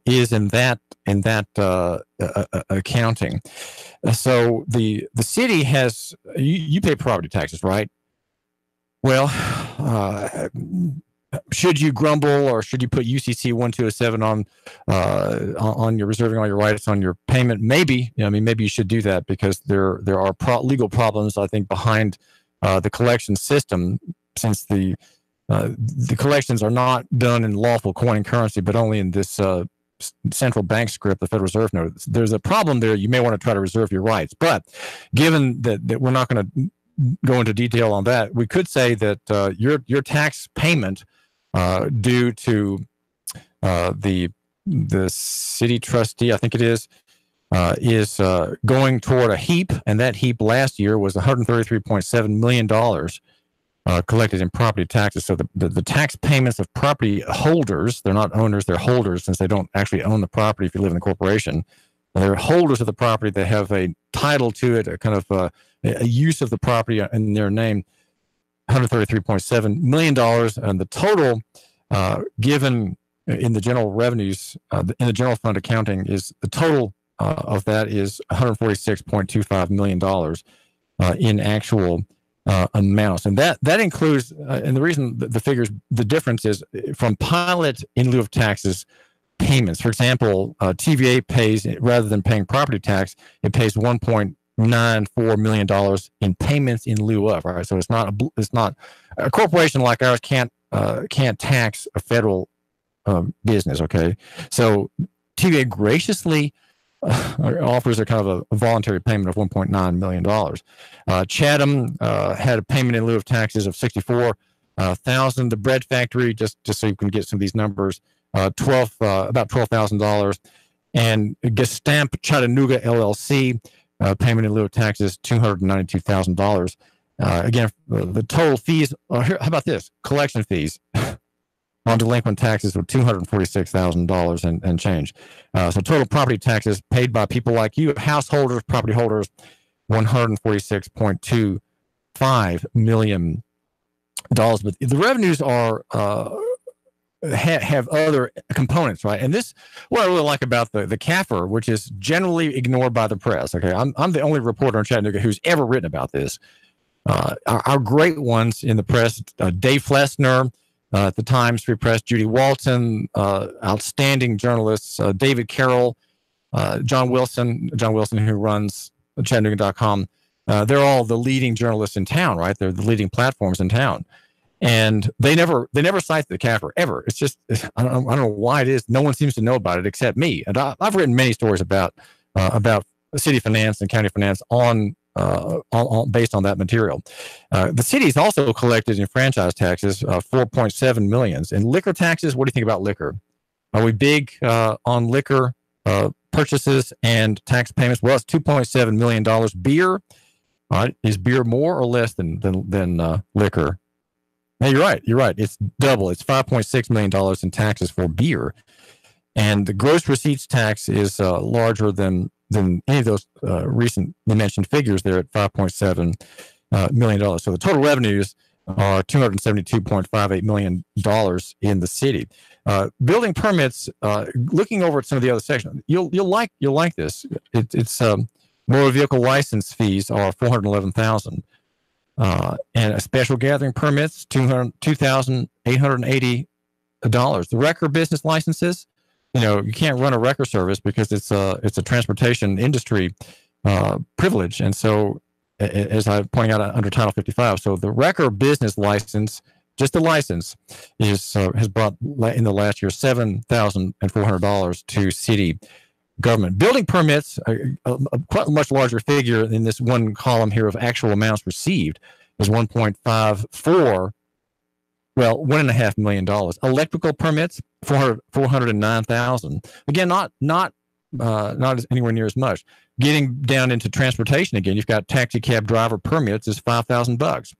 is in that accounting. So the city has, you pay property taxes, right? Well, should you grumble, or should you put UCC 1207 on your reserving all your rights on your payment? Maybe, maybe you should do that, because there are legal problems, I think, behind the collection system, since the collections are not done in lawful coin and currency, but only in this central bank script, the Federal Reserve note. There's a problem there. You may want to try to reserve your rights, but given that we're not going to go into detail on that, we could say that your tax payment due to the city trustee, I think it is going toward a heap, and that heap last year was $133.7 million collected in property taxes. So the tax payments of property holders, they're not owners, they're holders, since they don't actually own the property if you live in a corporation. They're holders of the property. They have a title to it, a kind of a use of the property in their name, $133.7 million. And the total given in the general revenues, in the general fund accounting, is the total of that is $146.25 million in actual amounts. And that includes, and the reason the figures, the difference is from pilot in lieu of taxes payments. For example, TVA pays, rather than paying property tax, it pays $1.94 million in payments in lieu of, right? So it's not a corporation like ours can't tax a federal business. Okay. So TVA graciously offers a kind of a voluntary payment of $1.9 million. Chatham had a payment in lieu of taxes of $64,000. The bread factory, just so you can get some of these numbers, about $12,000. And Gestamp Chattanooga LLC, payment in lieu of taxes, $292,000. Again, the total fees, how about this? Collection fees on delinquent taxes were $246,000 and change. So total property taxes paid by people like you, householders, property holders, $146.25 million. But the revenues are have other components, right? And this, what I really like about the CAFR, which is generally ignored by the press. Okay, I'm the only reporter in Chattanooga who's ever written about this. Our great ones in the press, Dave Flessner, at the Times Free Press, Judy Walton, outstanding journalists, David Carroll, John Wilson, who runs Chattanooga.com. They're all the leading journalists in town, right? They're the leading platforms in town. And they never cite the CAFR ever. It's just, I don't know why it is. No one seems to know about it except me. And I've written many stories about city finance and county finance on based on that material. The city's also collected in franchise taxes, $4.7 million. In liquor taxes, what do you think about liquor? Are we big on liquor purchases and tax payments? Well, it's $2.7 million. Beer, all right, is beer more or less than liquor? No, you're right. It's double. It's $5.6 million in taxes for beer. And the gross receipts tax is larger than any of those recently mentioned figures there at $5.7 million. So the total revenues are $272.58 million in the city. Building permits, looking over at some of the other sections, you'll like this. It's motor vehicle license fees are $411,000. And special gathering permits, $2,880. The record business licenses, you can't run a record service because it's a transportation industry privilege. And so, as I pointing out under Title 55, so the record business license, just the license, has brought in the last year $7,400 to city government. Building permits, quite a much larger figure in this one column here of actual amounts received, is $1.54. Well, $1.5 million. Electrical permits, $409,000. Again, not anywhere near as much. Getting down into transportation again, you've got taxi cab driver permits is $5,000.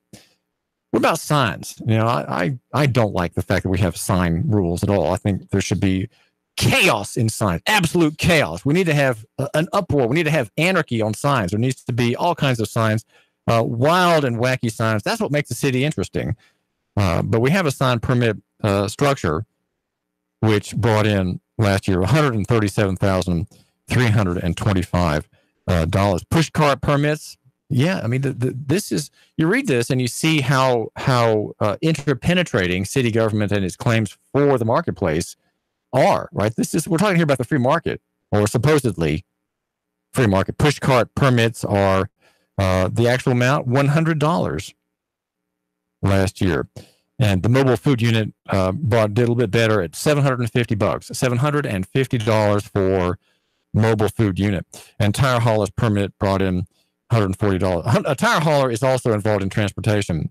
What about signs? I don't like the fact that we have sign rules at all. I think there should be chaos in signs, absolute chaos. We need to have an uproar. We need to have anarchy on signs. There needs to be all kinds of signs, wild and wacky signs. That's what makes the city interesting. But we have a sign permit structure, which brought in last year $137,325. Push cart permits. Yeah, I mean, this is, you read this and you see how interpenetrating city government and its claims for the marketplace are, right? We're talking here about the free market, or supposedly free market. Push cart permits are the actual amount, $100 last year. And the mobile food unit did a little bit better at $750, $750 for mobile food unit. And tire hauler's permit brought in $140. A tire hauler is also involved in transportation.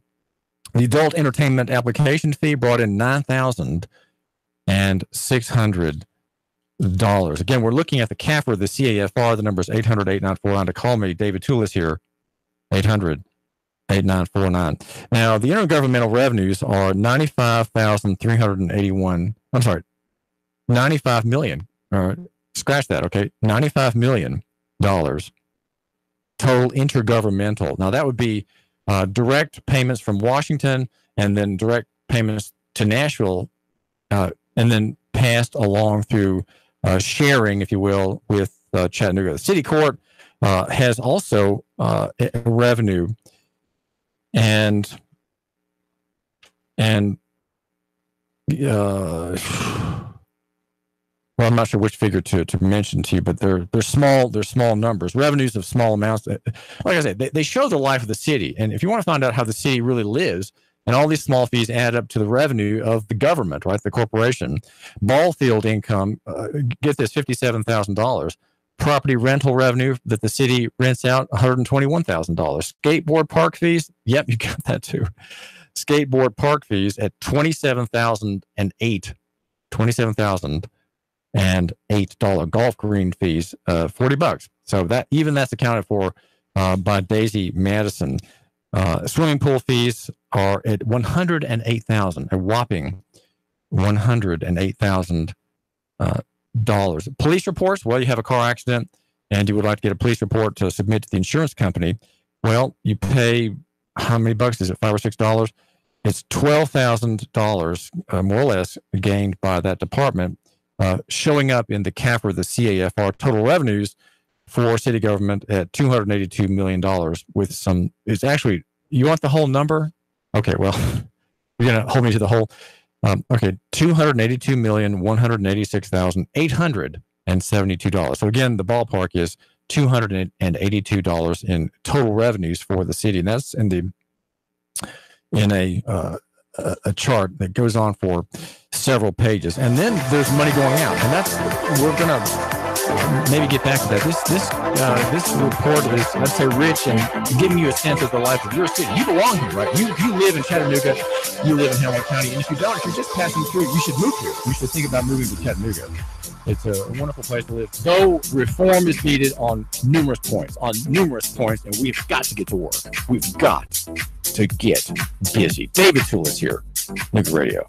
The adult entertainment application fee brought in $9,600. Again, we're looking at the CAFR, the CAFR. The number is 800-8949 to call me. David Toole is here. 800-8949. Now, the intergovernmental revenues are $95 million. Scratch that, okay? $95 million total intergovernmental. Now, that would be direct payments from Washington and then direct payments to Nashville, and then passed along through sharing, if you will, with Chattanooga. The city court has also revenue and well, I'm not sure which figure to mention to you, but they're small numbers, revenues of small amounts. Like I said, they show the life of the city. And if you want to find out how the city really lives, and all these small fees add up to the revenue of the government, right? The corporation. Ball field income, get this, $57,000. property rental revenue that the city rents out, $121,000. Skateboard park fees, yep, you got that too. Skateboard park fees at $27,008 golf green fees, $40. So that's accounted for by Daisy Madison. Swimming pool fees are at $108,000, a whopping $108,000. Police reports, well, you have a car accident and you would like to get a police report to submit to the insurance company. Well, you pay, how many bucks is it, $5 or $6? It's $12,000, more or less, gained by that department, showing up in the CAFR, the CAFR total revenues for city government at $282 million with some, it's actually, you want the whole number? Okay, well, you're going to hold me to the whole. Okay, $282,186,872. So again, the ballpark is $282 in total revenues for the city, and that's in a chart that goes on for several pages. And then there's money going out, and we're gonna maybe get back to that. This report is, let's say, rich and giving you a sense of the life of your city. You belong here, right? You live in Chattanooga, you live in Hamilton County, and if you don't, if you're just passing through, you should move here. You should think about moving to Chattanooga. It's a wonderful place to live. So reform is needed on numerous points, and we've got to get to work. We've got to get busy. David Toole is here, Nooga Radio.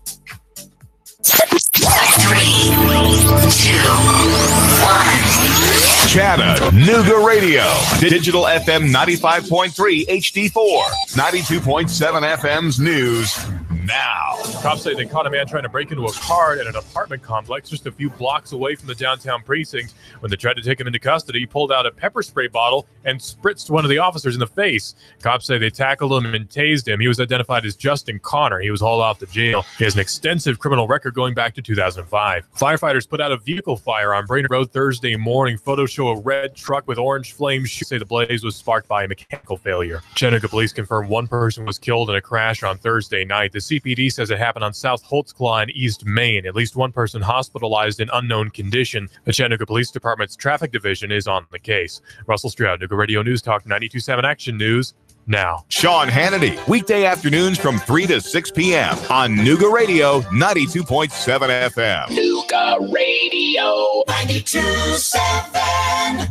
3, 2, 1. Chattanooga Radio. Digital FM 95.3 HD4. 92.7 FM's news now. Cops say they caught a man trying to break into a car at an apartment complex just a few blocks away from the downtown precinct. When they tried to take him into custody, he pulled out a pepper spray bottle and spritzed one of the officers in the face. Cops say they tackled him and tased him. He was identified as Justin Connor. He was hauled off to jail. He has an extensive criminal record going back to 2005. Firefighters put out a vehicle fire on Brainerd Road Thursday morning. Photos show a red truck with orange flames. Say the blaze was sparked by a mechanical failure. Chattanooga police confirmed one person was killed in a crash on Thursday night. The CPD says it happened on South Holtzclaw in East Main. At least one person hospitalized in unknown condition. The Chattanooga Police Department's traffic division is on the case. Russell Stroud, Nooga Radio News Talk 92.7 Action News now. Sean Hannity, weekday afternoons from 3 to 6 p.m. on Nooga Radio 92.7 FM. Nooga Radio 92.7.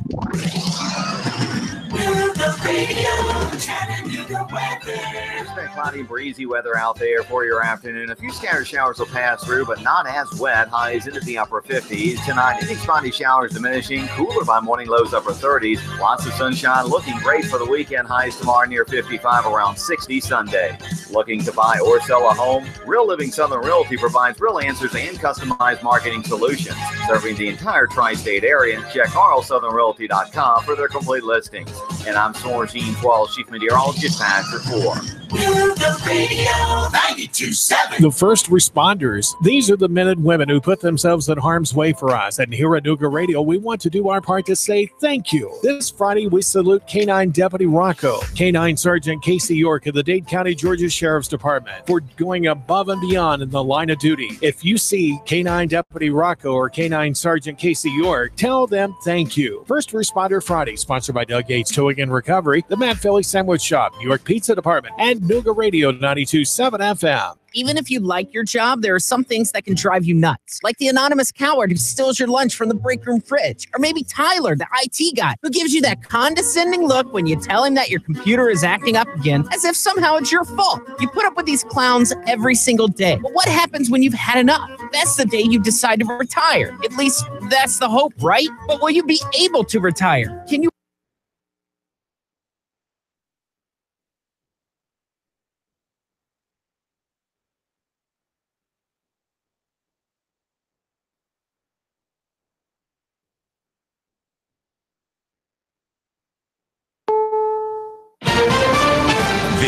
Nooga Radio, Chattanooga weather. It's been cloudy and breezy weather out there for your afternoon. A few scattered showers will pass through, but not as wet. Highs into the upper 50s. Tonight, any spotty showers diminishing. Cooler by morning, lows upper 30s. Lots of sunshine, looking great for the weekend. Highs tomorrow near 55, around 60 Sunday. Looking to buy or sell a home? Real Living Southern Realty provides real answers and customized marketing solutions. Serving the entire tri-state area. Check rlsouthernrealty.com for their complete listings. And I'm Soren Jean Twall, Chief Meteorologist, Pastor 4. Nooga Radio 92.7. The first responders, these are the men and women who put themselves in harm's way for us. And here at Nooga Radio, we want to do our part to say thank you. This Friday, we salute K-9 Deputy Rocco, K-9 Sergeant Caissie York of the Dade County, Georgia Sheriff's Department for going above and beyond in the line of duty. If you see K-9 Deputy Rocco or K-9 Sergeant Caissie York, tell them thank you. First Responder Friday, sponsored by Doug Yates Towing and Recovery, the Mad Philly Sandwich Shop, New York Pizza Department, and Nooga Radio 92.7 FM. Even if you like your job, there are some things that can drive you nuts. Like the anonymous coward who steals your lunch from the break room fridge. Or maybe Tyler, the IT guy, who gives you that condescending look when you tell him that your computer is acting up again, as if somehow it's your fault. You put up with these clowns every single day. But what happens when you've had enough? That's the day you decide to retire. At least that's the hope, right? But will you be able to retire? Can you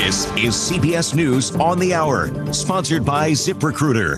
This is CBS News on the Hour, sponsored by ZipRecruiter.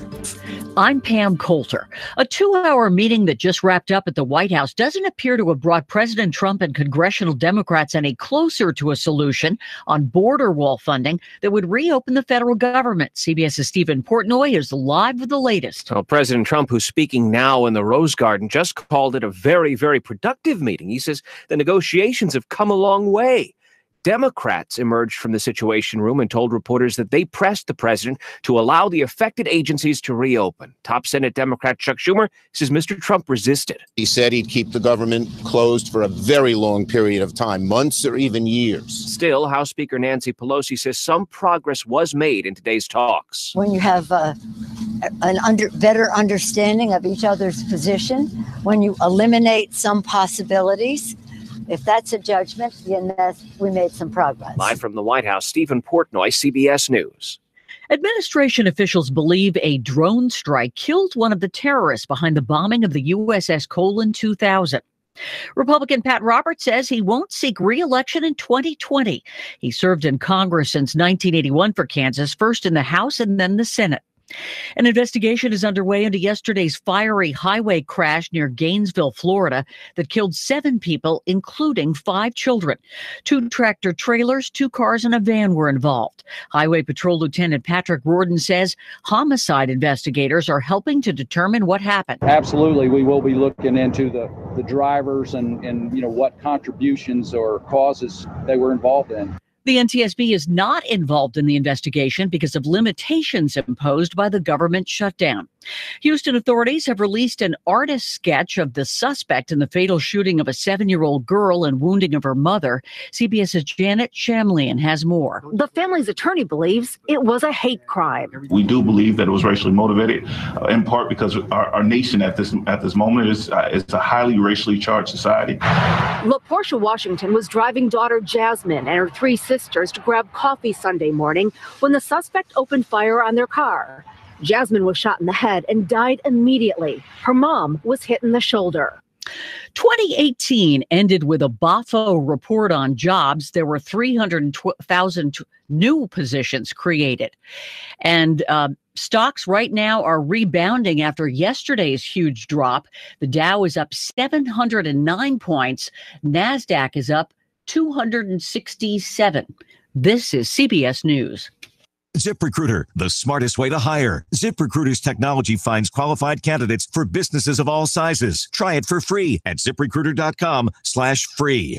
I'm Pam Coulter. A 2-hour meeting that just wrapped up at the White House doesn't appear to have brought President Trump and congressional Democrats any closer to a solution on border wall funding that would reopen the federal government. CBS's Stephen Portnoy is live with the latest. Well, President Trump, who's speaking now in the Rose Garden, just called it a very, very productive meeting. He says the negotiations have come a long way. Democrats emerged from the Situation Room and told reporters that they pressed the president to allow the affected agencies to reopen. Top Senate Democrat Chuck Schumer says Mr. Trump resisted. He said he'd keep the government closed for a very long period of time, months or even years. Still, House Speaker Nancy Pelosi says some progress was made in today's talks. When you have better understanding of each other's position, when you eliminate some possibilities, if that's a judgment, then we made some progress. Live from the White House, Stephen Portnoy, CBS News. Administration officials believe a drone strike killed one of the terrorists behind the bombing of the USS Colon 2000. Republican Pat Roberts says he won't seek re-election in 2020. He served in Congress since 1981 for Kansas, first in the House and then the Senate. An investigation is underway into yesterday's fiery highway crash near Gainesville, Florida, that killed 7 people, including 5 children. 2 tractor trailers, 2 cars, and a van were involved. Highway Patrol Lieutenant Patrick Rorden says homicide investigators are helping to determine what happened. Absolutely, we will be looking into the drivers and what contributions or causes they were involved in. The NTSB is not involved in the investigation because of limitations imposed by the government shutdown. Houston authorities have released an artist sketch of the suspect in the fatal shooting of a 7-year-old girl and wounding of her mother. CBS's Janet Shamlian has more. The family's attorney believes it was a hate crime. We do believe that it was racially motivated, in part because our nation at this moment is a highly racially charged society. LaPortia Washington was driving daughter Jasmine and her 3 sisters to grab coffee Sunday morning when the suspect opened fire on their car. Jasmine was shot in the head and died immediately. Her mom was hit in the shoulder. 2018 ended with a BAFO report on jobs. There were 300,000 new positions created. And stocks right now are rebounding after yesterday's huge drop. The Dow is up 709 points. NASDAQ is up 267. This is CBS News. ZipRecruiter, the smartest way to hire. ZipRecruiter's technology finds qualified candidates for businesses of all sizes. Try it for free at ZipRecruiter.com/free.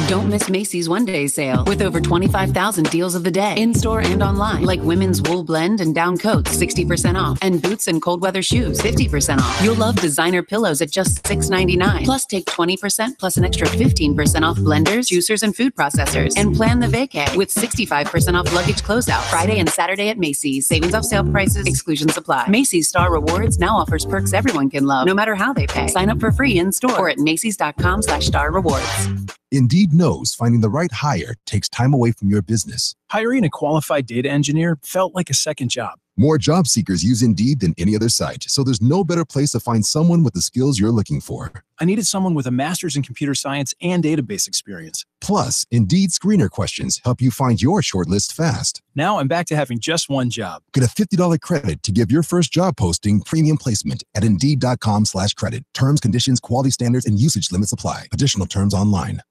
Don't miss Macy's One Day Sale with over 25,000 deals of the day in-store and online, like women's wool blend and down coats 60% off, and boots and cold weather shoes 50% off. You'll love designer pillows at just $6.99. Plus take 20% plus an extra 15% off blenders, juicers, and food processors. And plan the vacay with 65% off luggage closeout Friday and Saturday at Macy's. Savings off sale prices, exclusions apply. Macy's Star Rewards now offers perks everyone can love, no matter how they pay. Sign up for free in-store or at Macys.com/Star Rewards. Indeed knows finding the right hire takes time away from your business. Hiring a qualified data engineer felt like a second job. More job seekers use Indeed than any other site, so there's no better place to find someone with the skills you're looking for. I needed someone with a master's in computer science and database experience. Plus, Indeed screener questions help you find your shortlist fast. Now I'm back to having just one job. Get a $50 credit to give your first job posting premium placement at Indeed.com/credit. Terms, conditions, quality standards, and usage limits apply. Additional terms online.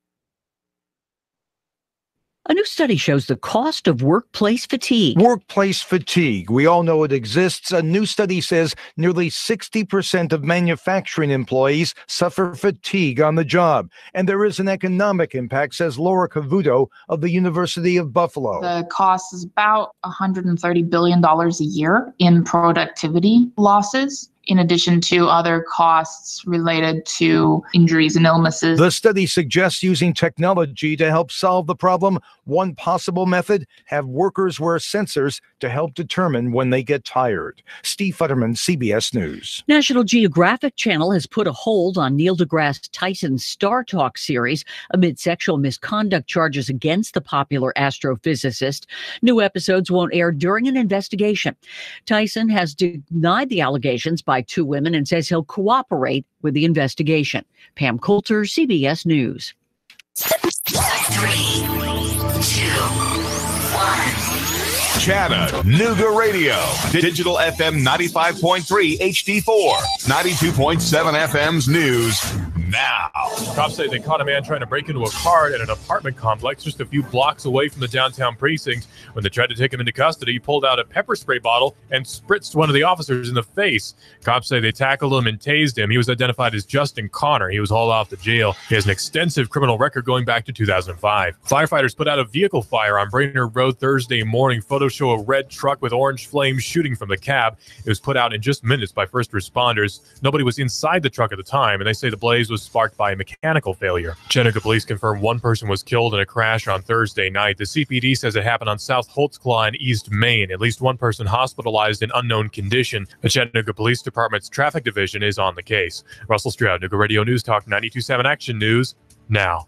A new study shows the cost of workplace fatigue. Workplace fatigue. We all know it exists. A new study says nearly 60% of manufacturing employees suffer fatigue on the job. And there is an economic impact, says Laura Cavuto of the University of Buffalo. The cost is about $130 billion a year in productivity losses, in addition to other costs related to injuries and illnesses. The study suggests using technology to help solve the problem. One possible method, have workers wear sensors to help determine when they get tired. Steve Futterman, CBS News. National Geographic Channel has put a hold on Neil deGrasse Tyson's Star Talk series amid sexual misconduct charges against the popular astrophysicist. New episodes won't air during an investigation. Tyson has denied the allegations by 2 women and says he'll cooperate with the investigation. Pam Coulter, CBS News. 3, 2, 1. Chattanooga Radio. Digital FM 95.3 HD4. 92.7 FM's news now. Cops say they caught a man trying to break into a car at an apartment complex just a few blocks away from the downtown precinct. When they tried to take him into custody, he pulled out a pepper spray bottle and spritzed one of the officers in the face. Cops say they tackled him and tased him. He was identified as Justin Connor. He was hauled off to jail. He has an extensive criminal record going back to 2005. Firefighters put out a vehicle fire on Brainerd Road Thursday morning. Photos show a red truck with orange flames shooting from the cab. It was put out in just minutes by first responders. Nobody was inside the truck at the time, and they say the blaze was sparked by a mechanical failure. Chattanooga police confirmed one person was killed in a crash on Thursday night. The CPD says it happened on South Holtzclaw in East Main. At least one person hospitalized in unknown condition. The Chattanooga Police Department's traffic division is on the case. Russell Stroud, Nooga Radio News Talk 92.7 Action News now.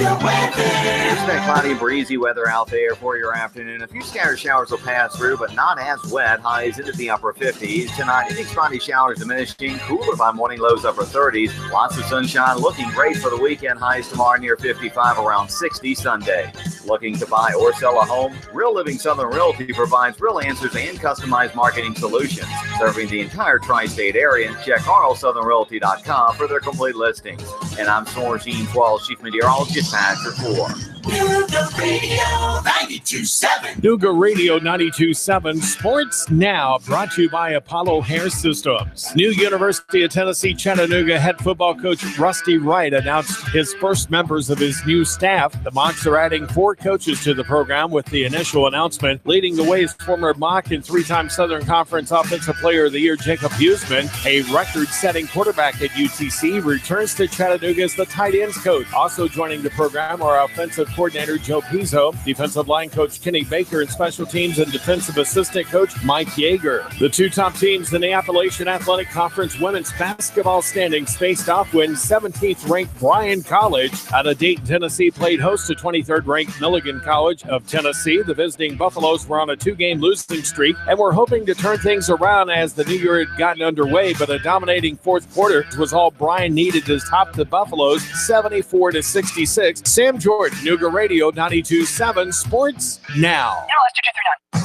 It's been cloudy, breezy weather out there for your afternoon. A few scattered showers will pass through, but not as wet. Highs into the upper 50s. Tonight, any spotty showers diminishing. Cooler by morning lows upper 30s. Lots of sunshine, looking great for the weekend. Highs tomorrow near 55, around 60 Sunday. Looking to buy or sell a home? Real Living Southern Realty provides real answers and customized marketing solutions. Serving the entire tri-state area. Check rlsouthernrealty.com for their complete listings. And I'm Sorgene Qualls, Chief Meteorologist, Pastor 4. Nooga Radio 92.7. Nooga Radio 92.7 Sports Now, brought to you by Apollo Hair Systems. New University of Tennessee Chattanooga head football coach Rusty Wright announced his first members of his new staff. The Mocs are adding 4 coaches to the program, with the initial announcement leading the way is former Mock and 3-time Southern Conference Offensive Player of the Year Jacob Huseman. A record-setting quarterback at UTC returns to Chattanooga as the tight ends coach. Also joining the program are offensive coordinator Joe Pizzo, defensive line coach Kenny Baker, and special teams and defensive assistant coach Mike Yeager. The 2 top teams in the Appalachian Athletic Conference women's basketball standings faced off when 17th ranked Bryan College out of Dayton, Tennessee played host to 23rd ranked Milligan College of Tennessee. The visiting Buffaloes were on a 2-game losing streak and were hoping to turn things around as the new year had gotten underway, but a dominating fourth quarter was all Bryan needed to top the Buffaloes 74-66. Sam Jordan, Nooga Radio 92.7 Sports Now.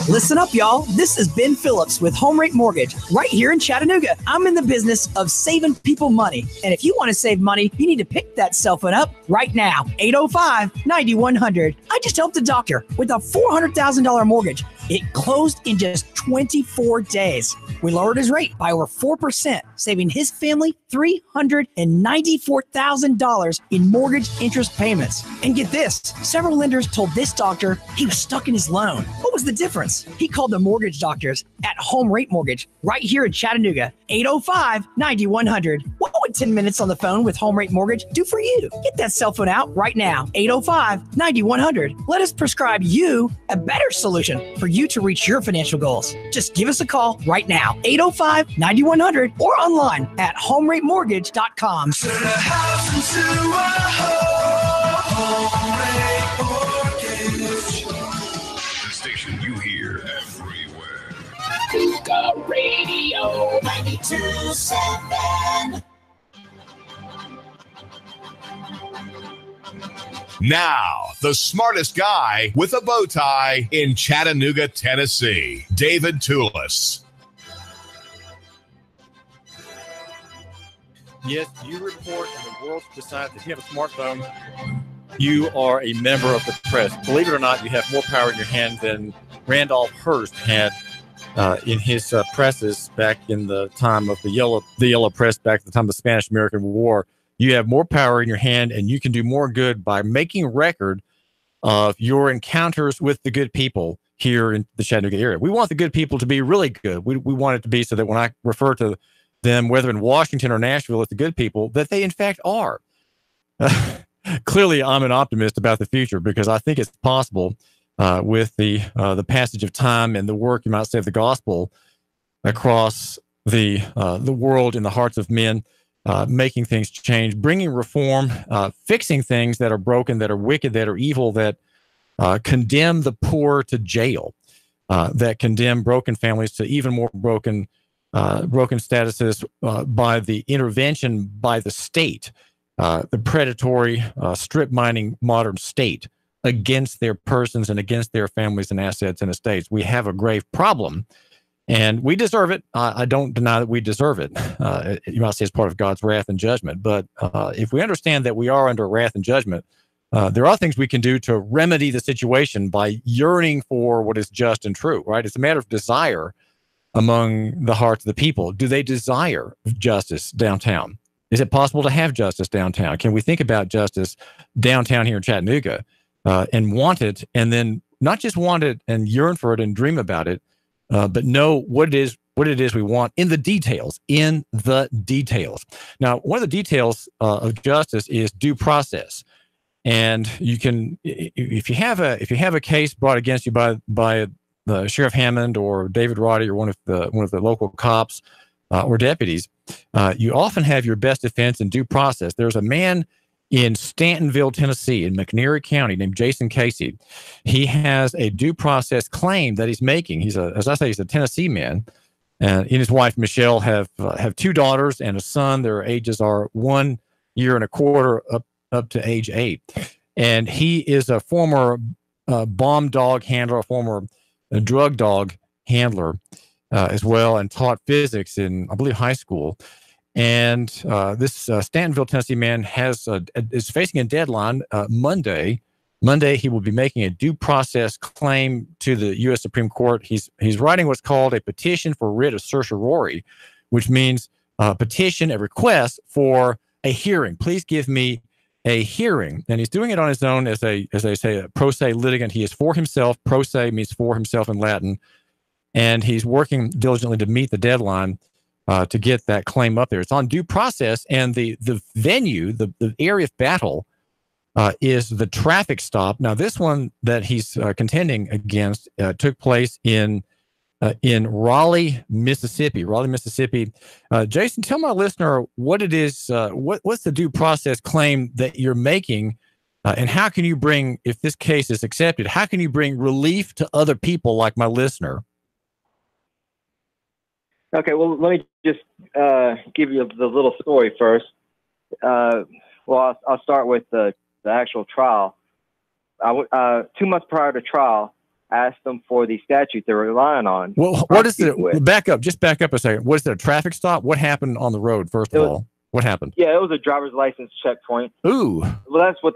Listen up, y'all. This is Ben Phillips with Home Rate Mortgage right here in Chattanooga. I'm in the business of saving people money. And if you want to save money, you need to pick that cell phone up right now. 805-9100. I just helped a doctor with a $400,000 mortgage. It closed in just 24 days. We lowered his rate by over 4%, saving his family $394,000 in mortgage interest payments. And get this, several lenders told this doctor he was stuck in his loan. What was the difference? He called the mortgage doctors at Home Rate Mortgage right here in Chattanooga. 805-9100. What would 10 minutes on the phone with Home Rate Mortgage do for you? Get that cell phone out right now. 805-9100. Let us prescribe you a better solution for you to reach your financial goals. Just give us a call right now. 805-9100 or online at homeratemortgage.com. To the house and to a home rate mortgage. The station you hear everywhere. Nooga Radio 92.7. Now, the smartest guy with a bow tie in Chattanooga, Tennessee, David Toulis. Yes, you report and the world decides that you have a smartphone, you are a member of the press. Believe it or not, you have more power in your hand than Randolph Hearst had in his presses back in the time of the yellow press, back at the time of the Spanish-American War. You have more power in your hand, and you can do more good by making record of your encounters with the good people here in the Chattanooga area. We want the good people to be really good. We want it to be so that when I refer to them, whether in Washington or Nashville, as the good people, that they in fact are. Clearly, I'm an optimist about the future because I think it's possible with the passage of time and the work, you might say, of the gospel across the world in the hearts of men, making things change, bringing reform, fixing things that are broken, that are wicked, that are evil, that condemn the poor to jail, that condemn broken families to even more broken statuses by the intervention by the state, the predatory strip mining modern state against their persons and against their families and assets and estates. We have a grave problem, and we deserve it. I don't deny that we deserve it. You might say it's part of God's wrath and judgment, but if we understand that we are under wrath and judgment, there are things we can do to remedy the situation by yearning for what is just and true, right? It's a matter of desire among the hearts of the people. Do they desire justice downtown? Is it possible to have justice downtown? Can we think about justice downtown here in Chattanooga and want it, and then not just want it and yearn for it and dream about it, but know what it is we want in the details, Now, one of the details of justice is due process. And you can, if you have a case brought against you by Sheriff Hammond or David Roddy or one of the local cops or deputies, you often have your best defense in due process. There's a man in Stantonville, Tennessee, in McNairy County, named Jason Caissie. He has a due process claim that he's making. He's a Tennessee man, and he and his wife Michelle have 2 daughters and a son. Their ages are 1 year and a quarter up to age 8, and he is a former bomb dog handler, a former drug dog handler as well, and taught physics in, I believe, high school. And this Stantonville, Tennessee man is facing a deadline Monday. Monday, he will be making a due process claim to the U.S. Supreme Court. He's writing what's called a petition for writ of certiorari, which means a request for a hearing. Please give me a hearing. And he's doing it on his own as they say, a pro se litigant. He is for himself. Pro se means for himself in Latin. And he's working diligently to meet the deadline to get that claim up there. It's on due process, and the venue, the area of battle is the traffic stop. Now, this one that he's contending against took place in Raleigh, Mississippi. Jason, tell my listener what it is. What's the due process claim that you're making, and how can you bring, if this case is accepted, how can you bring relief to other people like my listener? Okay, well, let me just give you the little story first. Well, I'll start with the actual trial. 2 months prior to trial, I asked them for the statute they're relying on. Well, what is it? Back up a second. Was it a traffic stop? What happened on the road, first of all? What happened? Yeah, it was a driver's license checkpoint. Ooh. Well, that's what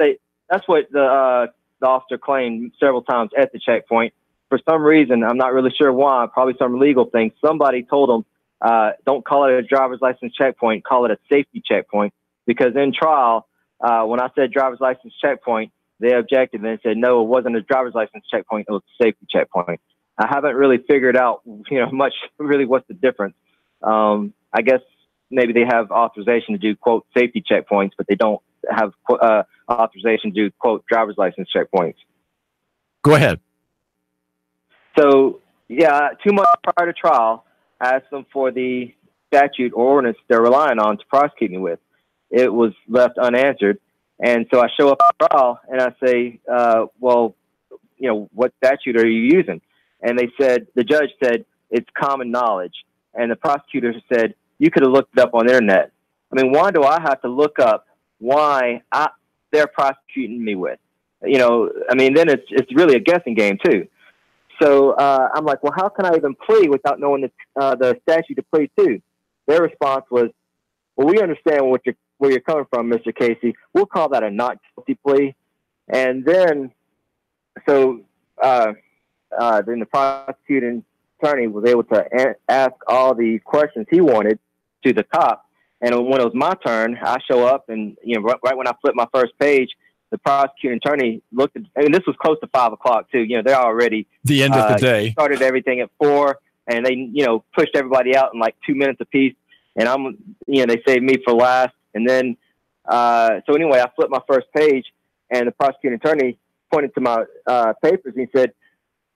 the officer claimed several times at the checkpoint. For some reason, I'm not really sure why, probably some legal thing, somebody told them, don't call it a driver's license checkpoint, call it a safety checkpoint. Because in trial, when I said driver's license checkpoint, they objected and said, no, it wasn't a driver's license checkpoint, it was a safety checkpoint. I haven't really figured out, much really what's the difference. I guess maybe they have authorization to do, quote, safety checkpoints, but they don't have authorization to do, quote, driver's license checkpoints. Go ahead. So, yeah, 2 months prior to trial, I asked them for the statute or ordinance they're relying on to prosecute me with. It was left unanswered. And so I show up at trial and I say, well, what statute are you using? And the judge said, it's common knowledge. And the prosecutor said, you could have looked it up on the internet. I mean, why do I have to look up why they're prosecuting me with? Then it's really a guessing game too. So I'm like, well, how can I even plea without knowing the statute to plea to? Their response was, well, we understand where you're coming from, Mr. Caissie. We'll call that a not guilty plea. And then, then the prosecuting attorney was able to ask all the questions he wanted to the cop. And when it was my turn, I show up and, right when I flipped my first page, the prosecuting attorney looked at, this was close to 5 o'clock too. They're already the end of the day. Started everything at 4, and they, pushed everybody out in like 2 minutes apiece. And they saved me for last. And then, so anyway, I flipped my first page, and the prosecuting attorney pointed to my papers and he said,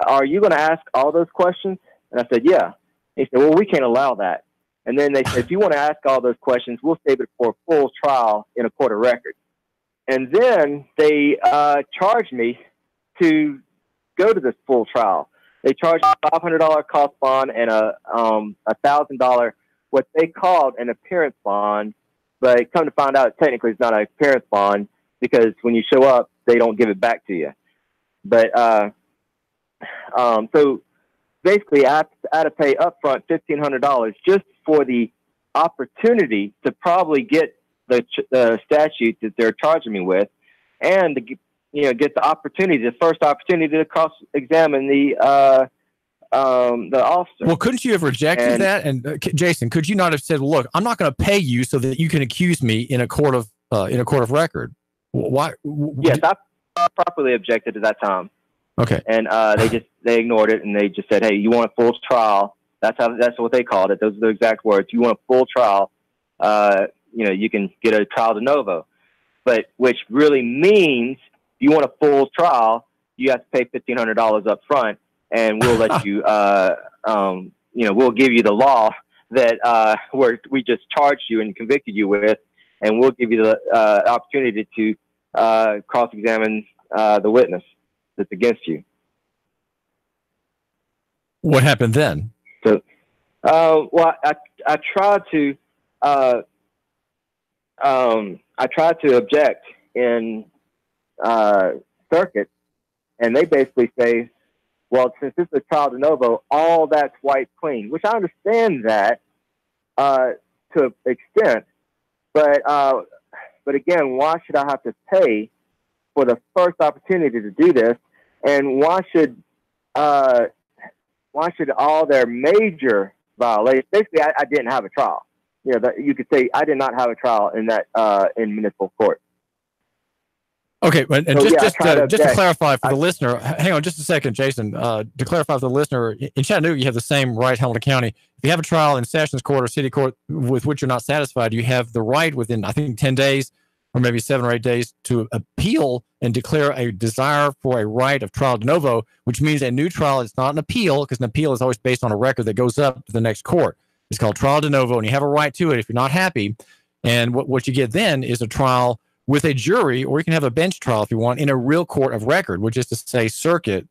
"Are you going to ask all those questions?" And I said, "Yeah." He said, "Well, we can't allow that." And then they said, "If you want to ask all those questions, we'll save it for a full trial in a court of record." And then they charged me to go to this full trial. They charged a $500 cost bond and a $1,000, what they called an appearance bond. But come to find out, technically it's not an appearance bond because when you show up, they don't give it back to you. But so basically, I had to pay upfront $1,500 just for the opportunity to probably get the statute that they're charging me with, and to get the opportunity, the first opportunity to cross-examine the officer. Well, couldn't you have rejected that? And Jason, could you not have said, "Look, I'm not going to pay you so that you can accuse me in a court of record"? Why? Yes, I properly objected at that time. Okay. And they ignored it, and they just said, "Hey, you want a full trial?" That's what they called it. Those are the exact words. You want a full trial? You can get a trial de novo, but which really means you want a full trial, you have to pay $1,500 up front, and we'll let you. We'll give you the law that we just charged you and convicted you with, and we'll give you the opportunity to cross-examine the witness that's against you. What happened then? So, I tried to object in circuit, and they basically say, well, since this is a trial de novo, all that's wiped clean, which I understand that to an extent, but again, why should I have to pay for the first opportunity to do this, and why should all their major violations? Basically, I didn't have a trial. You could say I did not have a trial in that in municipal court. Okay, and just to clarify for the listener, hang on just a second, Jason. To clarify for the listener, in Chattanooga, you have the same right, Hamilton County. If you have a trial in Sessions Court or City Court with which you're not satisfied, you have the right within, I think, 10 days or maybe 7 or 8 days to appeal and declare a desire for a right of trial de novo, which means a new trial is not an appeal, because an appeal is always based on a record that goes up to the next court. It's called trial de novo, and you have a right to it if you're not happy. And what you get then is a trial with a jury, or you can have a bench trial if you want, in a real court of record, which is to say circuit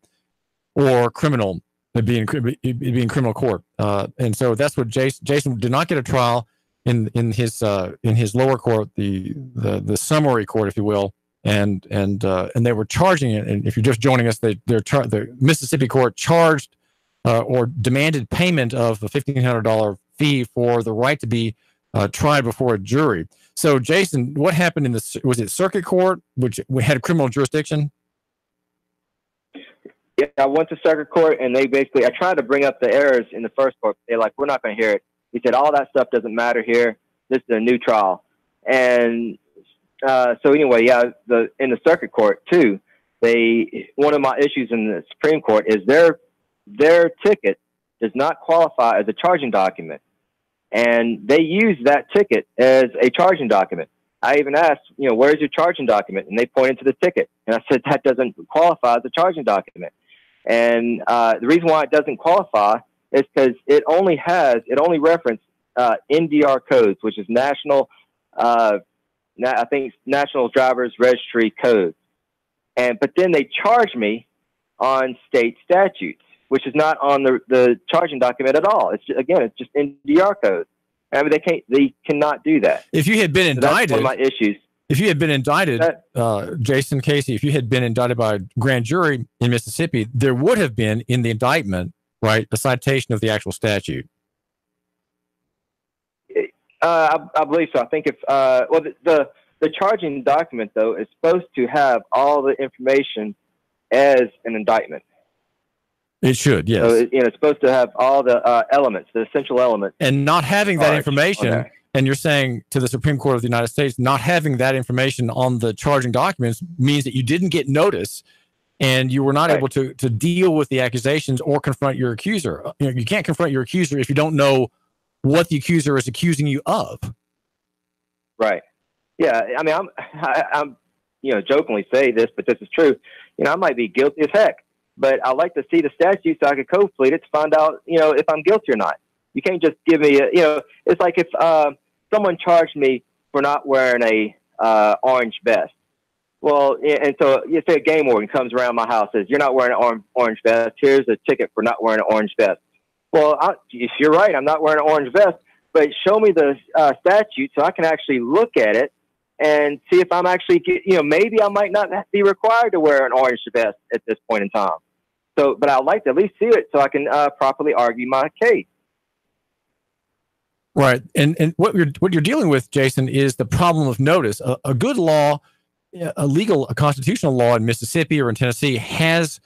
or criminal, being criminal court. And so that's what Jason did not get a trial in his lower court, the summary court, if you will, and they were charging it. And if you're just joining us, the Mississippi court charged or demanded payment of a $1,500 fee for the right to be tried before a jury. So, Jason, what happened was it circuit court, which had a criminal jurisdiction? Yeah, I went to circuit court, and I tried to bring up the errors in the first court. They're like, we're not going to hear it. He said, all that stuff doesn't matter here. This is a new trial. And so anyway, yeah, in the circuit court too, one of my issues in the Supreme Court is their ticket does not qualify as a charging document. And they use that ticket as a charging document. I even asked, where's your charging document? And they pointed to the ticket. And I said, that doesn't qualify as a charging document. And the reason why it doesn't qualify is because it only references NDR codes, which is National Driver's Registry codes. But then they charge me on state statutes, which is not on the charging document at all. It's just NDR codes. I mean, they cannot do that. If you had been indicted, that's one of my issues. If you had been indicted, Jason, Caissie, if you had been indicted by a grand jury in Mississippi, there would have been in the indictment, right, a citation of the actual statute. I believe so. I think the charging document though is supposed to have all the information as an indictment. It should, yes. So it's supposed to have all the elements, the essential elements. And not having that information, and you're saying to the Supreme Court of the United States, not having that information on the charging documents means that you didn't get notice, and you were not able to deal with the accusations or confront your accuser. You can't confront your accuser if you don't know what the accuser is accusing you of. Right. Yeah. I mean, I'm jokingly say this, but this is true. I might be guilty as heck, but I like to see the statute so I could co-plead it to find out, if I'm guilty or not. You can't just give me it's like if someone charged me for not wearing a orange vest. Well, and so you say a game warden comes around my house, says, you're not wearing an orange vest. Here's a ticket for not wearing an orange vest. Well, if you're right, I'm not wearing an orange vest, but show me the statute so I can actually look at it and see if I'm actually, maybe I might not be required to wear an orange vest at this point in time. So, but I'd like to at least see it so I can properly argue my case. Right, and what you're dealing with, Jason, is the problem of notice. A good law, a constitutional law in Mississippi or in Tennessee has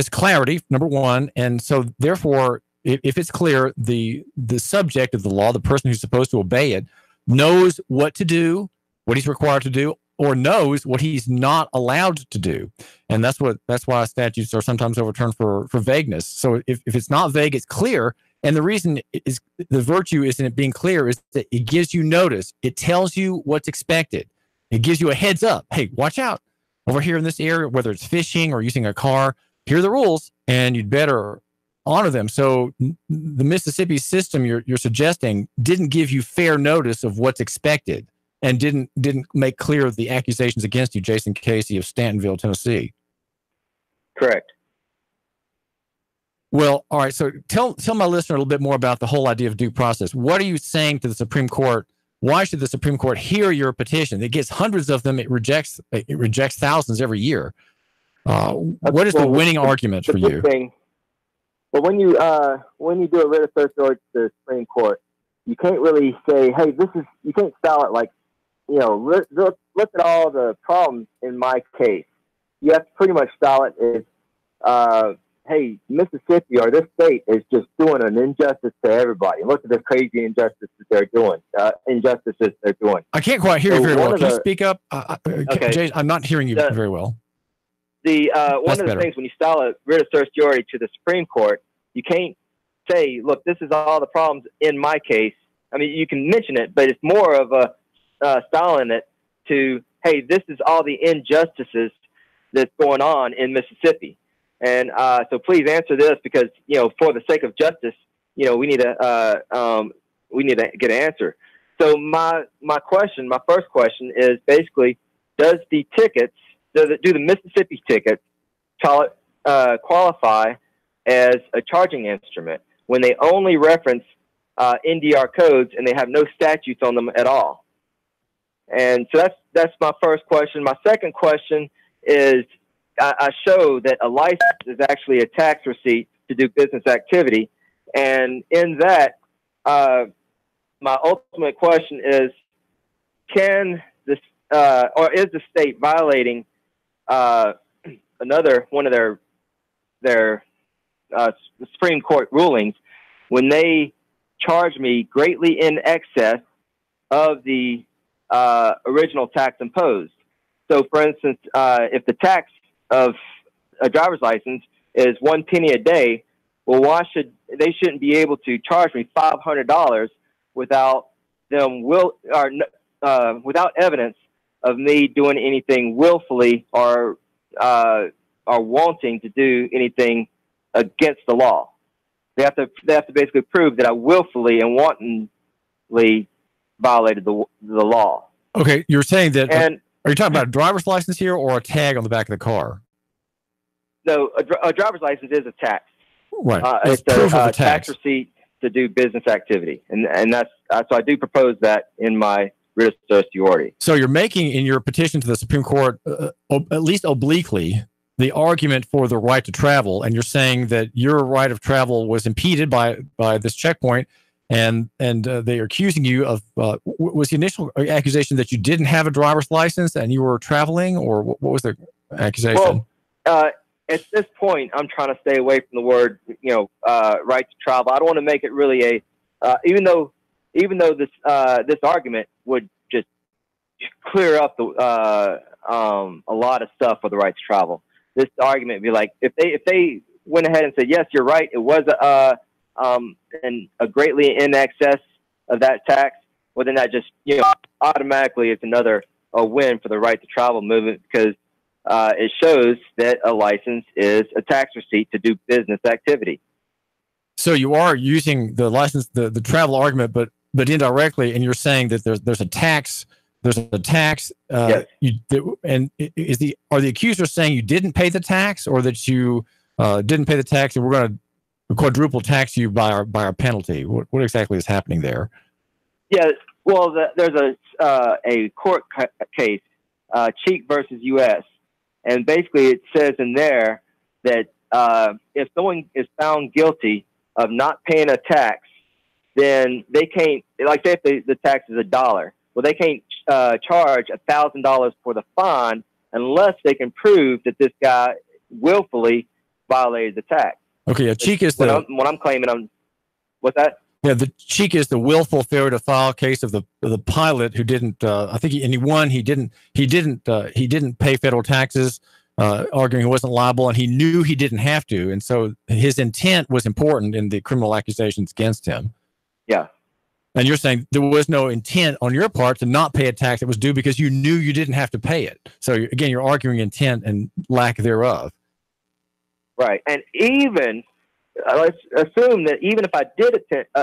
clarity, number one, and so therefore, if it's clear, the subject of the law, the person who's supposed to obey it, knows what to do, what he's required to do, or knows what he's not allowed to do, and that's why statutes are sometimes overturned for vagueness. So if it's not vague, it's clear. And the reason is the virtue isn't it being clear is that it gives you notice. It tells you what's expected. It gives you a heads up. Hey, watch out over here in this area, whether it's fishing or using a car. Here are the rules, and you'd better honor them. So the Mississippi system you're suggesting didn't give you fair notice of what's expected, and didn't make clear the accusations against you, Jason Caissie of Stantonville, Tennessee. Correct. Well, all right. So tell my listener a little bit more about the whole idea of due process. What are you saying to the Supreme Court? Why should the Supreme Court hear your petition? It gets hundreds of them. It rejects thousands every year. What is the winning argument for you? Well, when you do a writ of certiorari to the Supreme Court, you can't really say, "Hey, you can't style it like, look at all the problems in my case." You have to pretty much style it as, hey, Mississippi or this state is just doing an injustice to everybody. Look at the crazy injustices they're doing. I can't quite hear you very well. Can you speak up? Okay. Jason, I'm not hearing you very well. One of the things when you style a writ of certiorari to the Supreme Court, you can't say, look, this is all the problems in my case. I mean, you can mention it, but it's more of a styling it to, hey, this is all the injustices that's going on in Mississippi. And so please answer this because, for the sake of justice, we need to get an answer. So my first question is basically, do the Mississippi tickets qualify as a charging instrument when they only reference NDR codes and they have no statutes on them at all? And so that's my first question. My second question is, I show that a license is actually a tax receipt to do business activity. And in that, my ultimate question is, is the state violating another one of their Supreme Court rulings when they charge me greatly in excess of the original tax imposed? So, for instance, if the tax of a driver's license is 1 penny a day, well, they shouldn't be able to charge me $500 without without evidence of me doing anything willfully or wanting to do anything against the law. They have to basically prove that I willfully and wantonly violated the law. Okay, you're saying that. And are you talking about a driver's license here or a tag on the back of the car? No, a driver's license is a tax. Right. It's proof of a tax receipt to do business activity. And that's so I do propose that in my writ of certiorari. So you're making in your petition to the Supreme Court, at least obliquely, the argument for the right to travel. And you're saying that your right of travel was impeded by this checkpoint. And they are accusing you of, was the initial accusation that you didn't have a driver's license and you were traveling, or what was the accusation? Well, at this point, I'm trying to stay away from the word, right to travel. I don't want to make it really even though this argument would just clear up a lot of stuff for the right to travel. This argument would be like, if they went ahead and said, yes, you're right, it was a greatly in excess of that tax, well, then that just, automatically it's another win for the right to travel movement because it shows that a license is a tax receipt to do business activity. So you are using the license, the travel argument, but indirectly, and you're saying that there's a tax. There's a tax. Yes. Are the accusers saying you didn't pay the tax, or that you didn't pay the tax, and we're going to quadruple tax you by our penalty? What exactly is happening there? Yeah. Well, there's a court case, Cheek versus U.S., and basically it says in there that if someone is found guilty of not paying a tax, then they can't, like say if the tax is $1, well, they can't charge $1,000 for the fine unless they can prove that this guy willfully violated the tax. Okay, yeah, Cheek is when I'm claiming what's that? Yeah, the Cheek is the willful failure to file case of the pilot who didn't. I think he won. He didn't pay federal taxes, arguing he wasn't liable, and he knew he didn't have to, and so his intent was important in the criminal accusations against him. Yeah. And you're saying there was no intent on your part to not pay a tax that was due because you knew you didn't have to pay it. So again, you're arguing intent and lack thereof. Right, and even let's assume that even if I did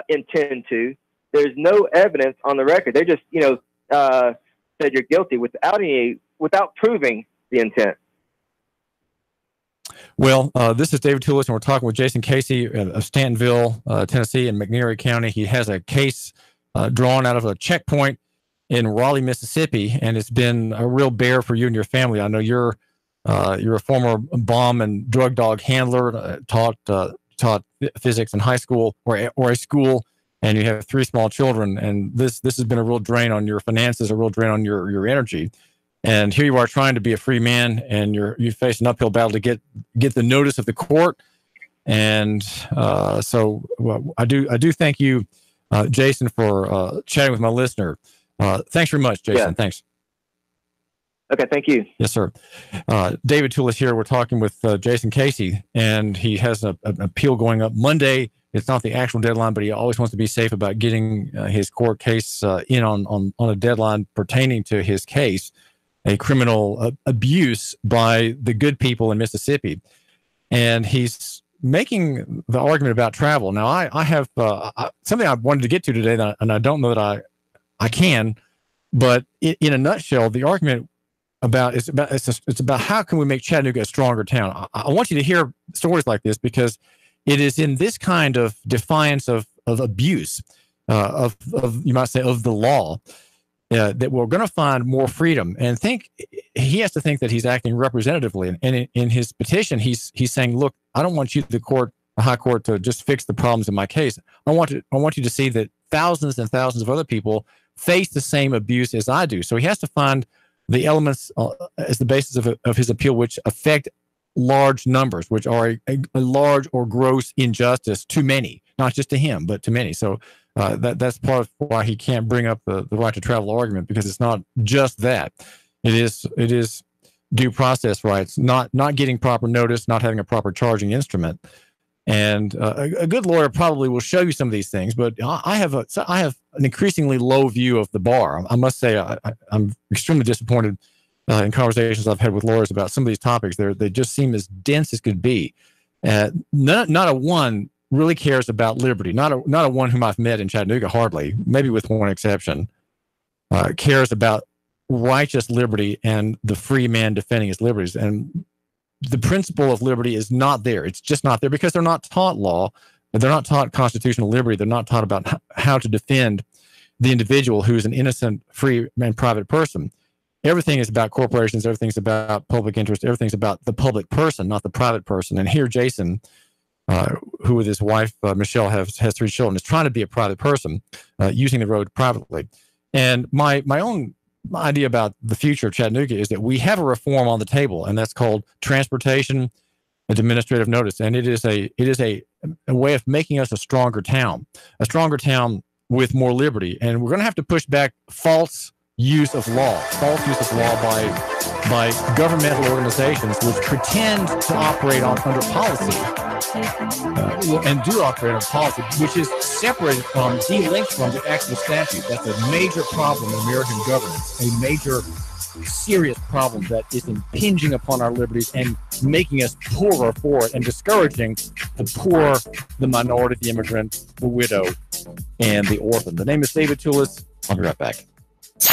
intend to, there's no evidence on the record. They just, said you're guilty without proving the intent. Well, this is David Toulis, and we're talking with Jason Caissie of Stantonville, Tennessee, in McNairy County. He has a case drawn out of a checkpoint in Raleigh, Mississippi, and it's been a real bear for you and your family. I know you're a former bomb and drug dog handler, taught physics in high school or a school, and you have 3 small children, and this has been a real drain on your finances, a real drain on your energy. And here you are trying to be a free man, and you face an uphill battle to get the notice of the court. And so I do thank you, Jason, for chatting with my listener. Thanks very much, Jason. Yeah. Thanks. Okay, thank you. Yes, sir. David Toulis here. We're talking with Jason Caissie, and he has an appeal going up Monday. It's not the actual deadline, but he always wants to be safe about getting his court case in on a deadline pertaining to his case, a criminal abuse by the good people in Mississippi. And he's making the argument about travel. Now, I have something I wanted to get to today, and I don't know that I can, but in a nutshell, the argument it's about how can we make Chattanooga a stronger town. I want you to hear stories like this because it is in this kind of defiance of abuse, of you might say of the law, that we're going to find more freedom. And he has to think that he's acting representatively. And in his petition, he's saying, look, I don't want you, the high court, to just fix the problems in my case. I want you to see that thousands and thousands of other people face the same abuse as I do. So he has to find the elements as the basis of his appeal, which affect large numbers, which are a large or gross injustice to many, not just to him, but to many. So that's part of why he can't bring up the right to travel argument, because it's not just that. It is due process rights, not getting proper notice, not having a proper charging instrument. And a good lawyer probably will show you some of these things, but I have an increasingly low view of the bar. I must say I'm extremely disappointed in conversations I've had with lawyers about some of these topics. They just seem as dense as could be. Not a one really cares about liberty. Not a one whom I've met in Chattanooga, hardly, maybe with one exception, cares about righteous liberty and the free man defending his liberties. And the principle of liberty is not there. It's just not there because they're not taught law. They're not taught constitutional liberty. They're not taught about how to defend the individual who's an innocent, free and private person. Everything is about corporations. Everything's about public interest. Everything's about the public person, not the private person. And here, Jason, who with his wife, Michelle, has 3 children, is trying to be a private person, using the road privately. And my own idea about the future of Chattanooga is that we have a reform on the table, and that's called transportation and administrative notice. And it is a way of making us a stronger town with more liberty. And we're going to have to push back false use of law by governmental organizations which pretend to operate under policy and do operate on policy, which is separated from, de-linked from the actual statute. That's a major problem in American governance, a major serious problem that is impinging upon our liberties and making us poorer for it and discouraging the poor, the minority, the immigrant, the widow, and the orphan. The name is David Toulis. I'll be right back. 3, 2,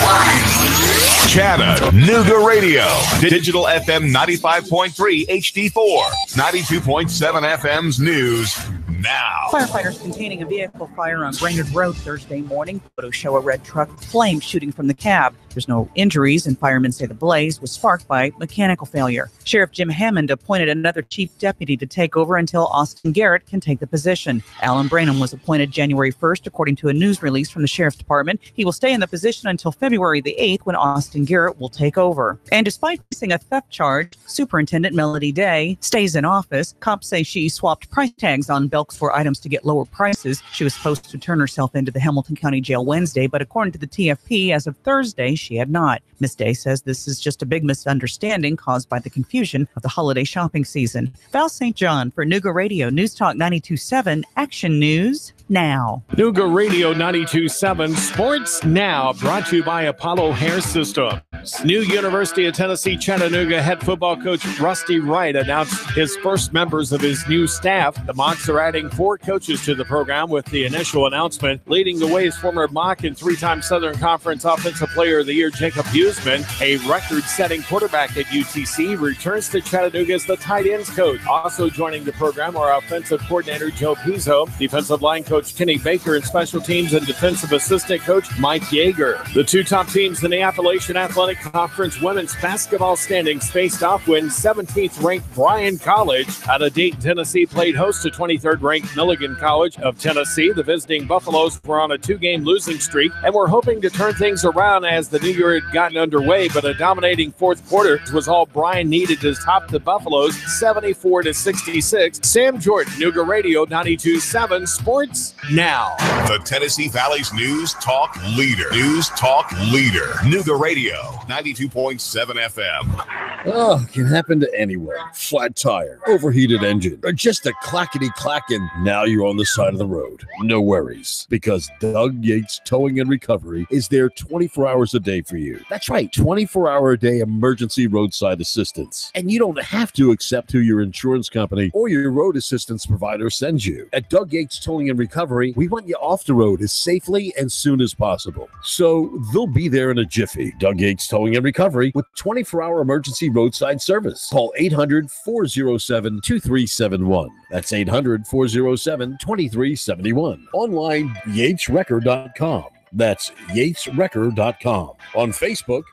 1. Chattanooga Radio. Digital FM 95.3 HD4. 92.7 FM's news. now. Firefighters containing a vehicle fire on Brainerd Road Thursday morning. Photos show a red truck with flames shooting from the cab. There's no injuries, and firemen say the blaze was sparked by mechanical failure. Sheriff Jim Hammond appointed another chief deputy to take over until Austin Garrett can take the position. Alan Branham was appointed January 1st, according to a news release from the sheriff's department. He will stay in the position until February the 8th, when Austin Garrett will take over. And despite facing a theft charge, Superintendent Melody Day stays in office. Cops say she swapped price tags on Belk for items to get lower prices. She was supposed to turn herself into the Hamilton County Jail Wednesday, but according to the TFP, as of Thursday, she had not. Ms. Day says this is just a big misunderstanding caused by the confusion of the holiday shopping season. Val St. John for Nuga Radio News Talk 92.7 Action News Now. Nuga Radio 92.7 Sports Now, brought to you by Apollo Hair Systems. New University of Tennessee Chattanooga head football coach Rusty Wright announced his first members of his new staff. The Mocs are adding 4 coaches to the program, with the initial announcement leading the way is former Mock and 3-time Southern Conference Offensive Player of the Year Jacob Huseman. A record-setting quarterback at UTC returns to Chattanooga as the tight ends coach. Also joining the program are offensive coordinator Joe Pizzo, defensive line coach Kenny Baker, and special teams and defensive assistant coach Mike Yeager. The 2 top teams in the Appalachian Athletic Conference women's basketball standings faced off when 17th-ranked Bryan College out of Dayton, Tennessee played host to 23rd-ranked Milligan College of Tennessee. The visiting Buffaloes were on a 2-game losing streak and were hoping to turn things around as the new year had gotten underway, but a dominating fourth quarter was all Bryan needed to top the Buffaloes 74-66. Sam Jordan, Nuga Radio 92.7 Sports Now. The Tennessee Valley's News Talk Leader. News Talk Leader. Nuga Radio 92.7 FM. Oh, can happen to anyone. Flat tire, overheated engine, or just a clackety-clacking. Now you're on the side of the road. No worries, because Doug Yates Towing and Recovery is there 24 hours a day for you. That's right, 24-hour-a-day emergency roadside assistance. And you don't have to accept who your insurance company or your road assistance provider sends you. At Doug Yates Towing and Recovery, we want you off the road as safely and soon as possible. So they'll be there in a jiffy. Doug Yates Towing and Recovery with 24-hour emergency roadside service. Call 800-407-2371. That's 800-407-2371. Online, yatesrecord.com. That's yatesrecord.com. On Facebook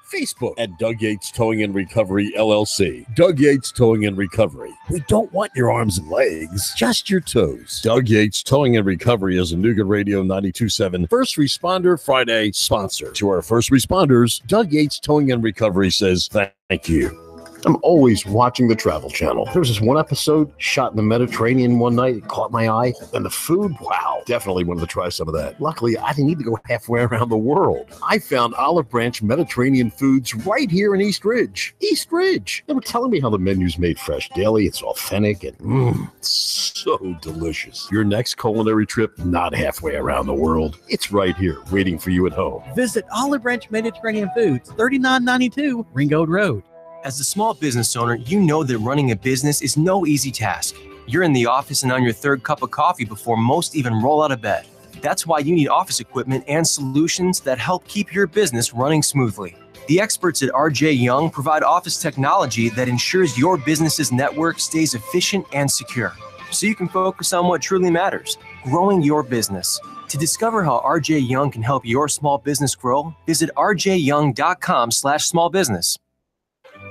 at Doug Yates Towing and Recovery, LLC. Doug Yates Towing and Recovery. We don't want your arms and legs, just your toes. Doug Yates Towing and Recovery is a Nuga Radio 92.7 First Responder Friday sponsor. To our first responders, Doug Yates Towing and Recovery says thank you. I'm always watching the Travel Channel. There was this one episode shot in the Mediterranean one night. It caught my eye. And the food, wow, definitely wanted to try some of that. Luckily, I didn't need to go halfway around the world. I found Olive Branch Mediterranean Foods right here in East Ridge. East Ridge. They were telling me how the menu's made fresh daily. It's authentic and so delicious. Your next culinary trip, not halfway around the world. It's right here, waiting for you at home. Visit Olive Branch Mediterranean Foods, 3992 Ringgold Road. As a small business owner, you know that running a business is no easy task. You're in the office and on your 3rd cup of coffee before most even roll out of bed. That's why you need office equipment and solutions that help keep your business running smoothly. The experts at RJ Young provide office technology that ensures your business's network stays efficient and secure, so you can focus on what truly matters, growing your business. To discover how RJ Young can help your small business grow, visit rjyoung.com/smallbusiness.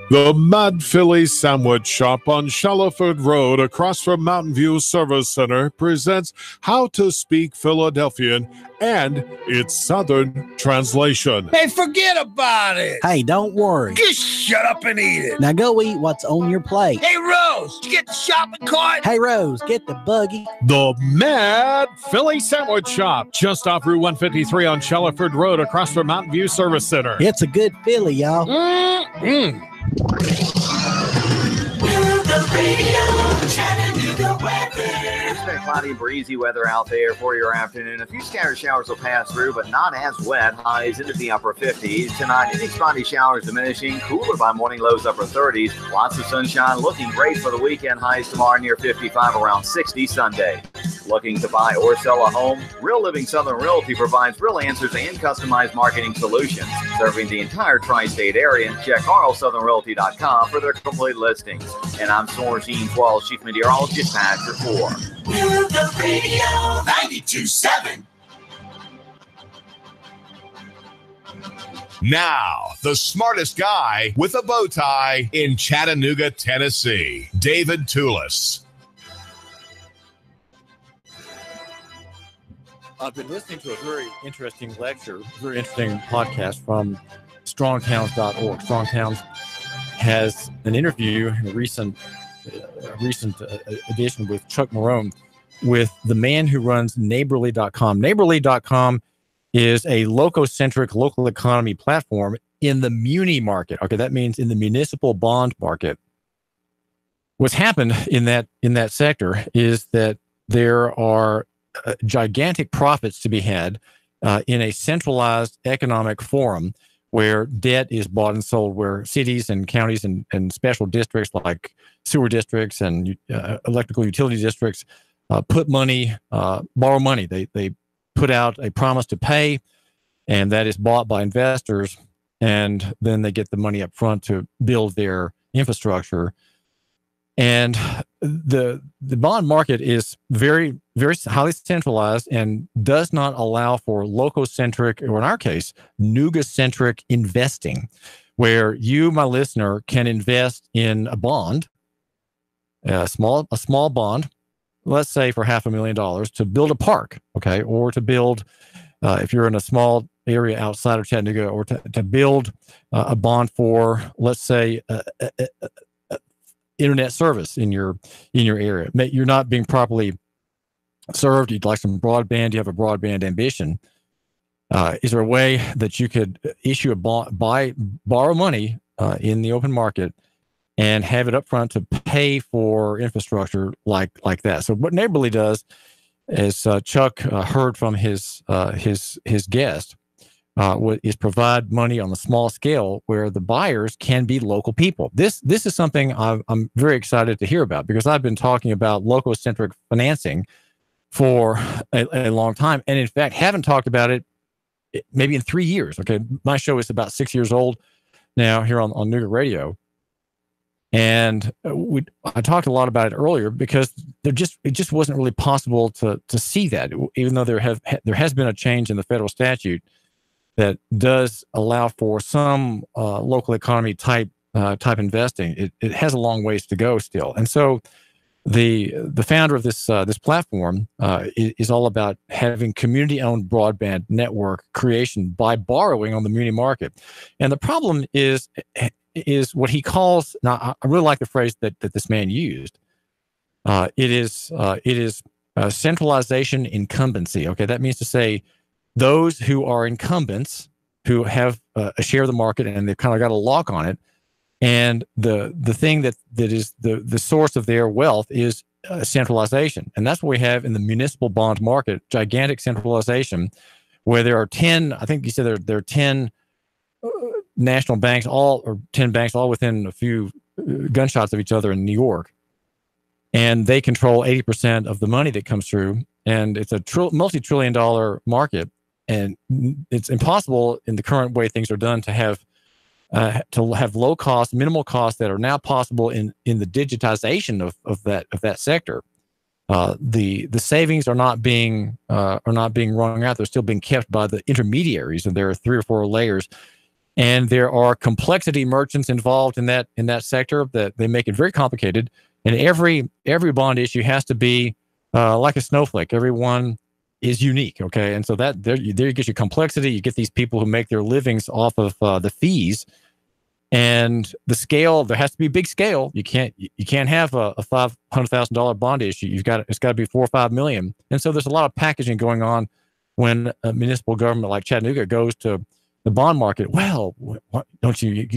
The Mad Philly Sandwich Shop on Shallowford Road across from Mountain View Service Center presents How to Speak Philadelphian and its Southern translation. Hey, forget about it. Hey, don't worry. Just shut up and eat it. Now go eat what's on your plate. Hey, Rose, did you get the shopping cart? Hey, Rose, get the buggy. The Mad Philly Sandwich Shop, just off Route 153 on Shallowford Road across from Mountain View Service Center. It's a good Philly, y'all. Expect cloudy and breezy weather out there for your afternoon. A few scattered showers will pass through, but not as wet. Highs into the upper 50s. Tonight, any spotty showers diminishing. Cooler by morning, lows upper 30s. Lots of sunshine, looking great for the weekend. Highs tomorrow near 55, around 60 Sunday. Looking to buy or sell a home? Real Living Southern Realty provides real answers and customized marketing solutions. Serving the entire tri-state area. Check RLSouthernRealty.com for their complete listings. And I'm Soren Jean Twelve, Chief Meteorologist, Patrick 4. Chattanooga Radio 92.7. Now, the smartest guy with a bow tie in Chattanooga, Tennessee, David Toulis. I've been listening to a very interesting lecture, very interesting podcast from strongtowns.org. Strongtowns has an interview in a recent edition with Chuck Marone with the man who runs neighborly.com. Neighborly.com is a local-centric local economy platform in the muni market. Okay, that means in the municipal bond market. What's happened in that sector is that there are gigantic profits to be had in a centralized economic forum where debt is bought and sold, where cities and counties and special districts like sewer districts and electrical utility districts put money, borrow money. They put out a promise to pay, and that is bought by investors, and then they get the money up front to build their infrastructure. And the bond market is very, very highly centralized and does not allow for local-centric, or in our case, Nooga-centric investing, where you, my listener, can invest in a bond, a small bond, let's say for $500,000 to build a park, okay, or to build, if you're in a small area outside of Chattanooga, or to build a bond for, let's say, internet service in your area. You're not being properly served. You'd like some broadband. You have a broadband ambition. Is there a way that you could issue a bond, borrow money in the open market, and have it up front to pay for infrastructure like that? So what Neighborly does, as Chuck heard from his guest, is provide money on a small scale where the buyers can be local people. This is something I'm very excited to hear about, because I've been talking about local-centric financing for a long time, and in fact haven't talked about it maybe in 3 years. Okay, my show is about 6 years old now here on Nooga Radio. And I talked a lot about it earlier because it just wasn't really possible to see that, even though there has been a change in the federal statute that does allow for some local economy type investing. It has a long ways to go still. And so the founder of this platform is all about having community-owned broadband network creation by borrowing on the muni market. And the problem is what he calls, now I really like the phrase that this man used. It is centralization incumbency. Okay, that means to say those who are incumbents, who have a share of the market and they've kind of got a lock on it, and the thing that is the source of their wealth is centralization. And that's what we have in the municipal bond market, gigantic centralization, where there are 10, I think you said there are 10 national banks, or 10 banks, all within a few gunshots of each other in New York. And they control 80% of the money that comes through. And it's a multi-trillion-dollar market. And it's impossible in the current way things are done to have low cost, minimal costs that are now possible in the digitization of that sector. The savings are not being wrung out. They're still being kept by the intermediaries, and there are 3 or 4 layers. And there are complexity merchants involved in that sector that they make it very complicated. And every bond issue has to be like a snowflake. Everyone is unique, okay? And so that there you get your complexity. You get these people who make their livings off of the fees, and the scale. There has to be big scale. You can't have a $500,000 bond issue. It's got to be $4 or $5 million. And so there's a lot of packaging going on when a municipal government like Chattanooga goes to the bond market. Well, don't you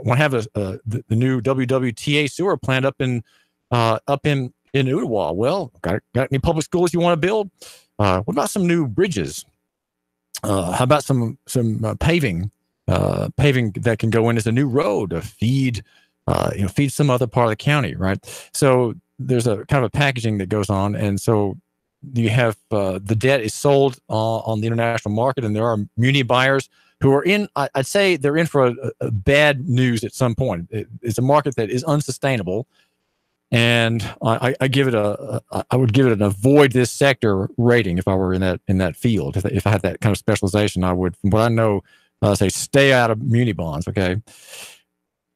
want to have the new WWTA sewer plant up in Ottawa? Well, got any public schools you want to build? What about some new bridges? How about some paving that can go in as a new road to feed some other part of the county, right? So there's a kind of a packaging that goes on, and so you have the debt is sold on the international market, and there are muni buyers who are in. I'd say they're in for a bad news at some point. It's a market that is unsustainable. And I give it I would give it an avoid this sector rating if I were in that field. If I had that kind of specialization, I would, from what I know, say stay out of muni bonds. Okay.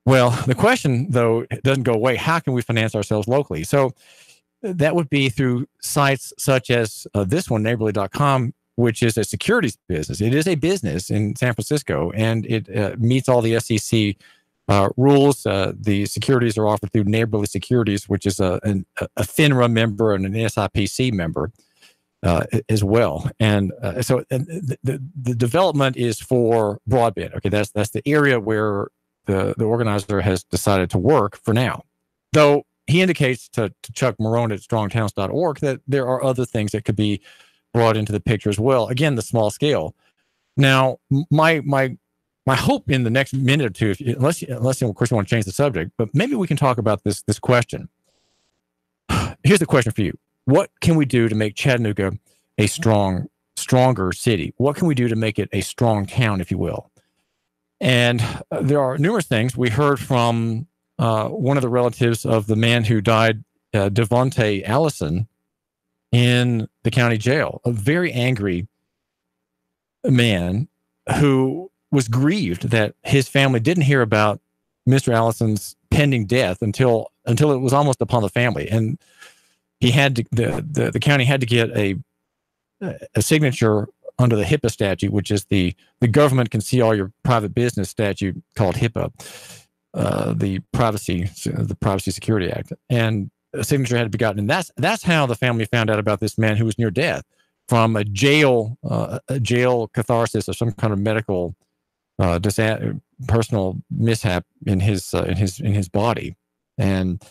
Well, the question though doesn't go away. How can we finance ourselves locally? So that would be through sites such as this one, neighborly.com, which is a securities business. It is a business in San Francisco, and it meets all the SEC rules. The securities are offered through Neighborly Securities, which is a FINRA member and an SIPC member as well. And so the development is for broadband. Okay, that's the area where the organizer has decided to work for now. Though he indicates to Chuck Marone at strongtowns.org that there are other things that could be brought into the picture as well. Again, the small scale. Now, my hope in the next minute or two, unless of course you want to change the subject, but maybe we can talk about this question. Here's the question for you: what can we do to make Chattanooga a stronger city? What can we do to make it a strong town, if you will? And there are numerous things. We heard from one of the relatives of the man who died, Devontae Allison, in the county jail, a very angry man who was grieved that his family didn't hear about Mr. Allison's pending death until it was almost upon the family. And he had to, the county had to get a signature under the HIPAA statute, which is the government can see all your private business statute called HIPAA, the Privacy Security Act. And a signature had to be gotten. And that's how the family found out about this man who was near death, from a jail catharsis or some kind of medical personal mishap in his body. And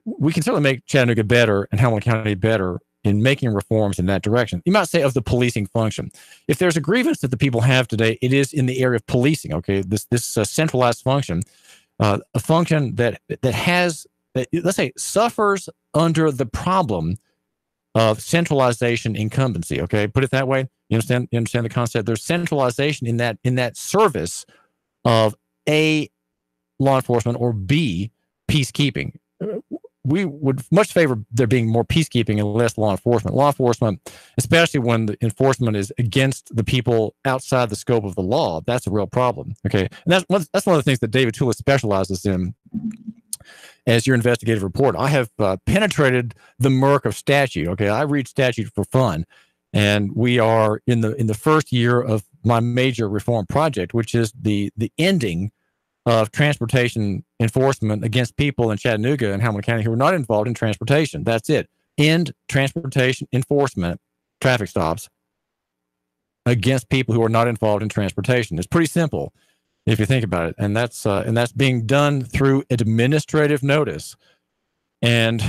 we can certainly make Chattanooga better and Hamilton County better in making reforms in that direction. You might say of the policing function. If there's a grievance that the people have today, it is in the area of policing. Okay, this centralized function, a function that has, let's say, suffers under the problem of centralization incumbency. Okay, put it that way. You understand the concept. There's centralization in that service of A, law enforcement, or B, peacekeeping. We would much favor there being more peacekeeping and less law enforcement. Law enforcement, especially when the enforcement is against the people outside the scope of the law, that's a real problem. Okay, and that's one of the things that David Tula specializes in as your investigative reporter. I have penetrated the murk of statute. Okay, I read statute for fun, and we are in the first year of my major reform project, which is the ending of transportation enforcement against people in Chattanooga and Hamilton County who are not involved in transportation. That's it. End transportation enforcement, traffic stops against people who are not involved in transportation. It's pretty simple if you think about it, and that's being done through administrative notice. And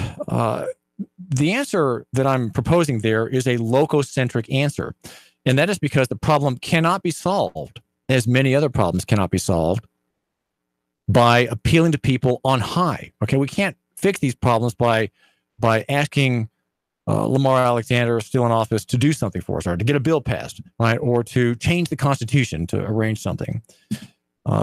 the answer that I'm proposing there is a lococentric answer, and that is because the problem cannot be solved, as many other problems cannot be solved, by appealing to people on high. Okay, we can't fix these problems by asking Lamar Alexander, still in office, to do something for us, or to get a bill passed, right, or to change the Constitution to arrange something.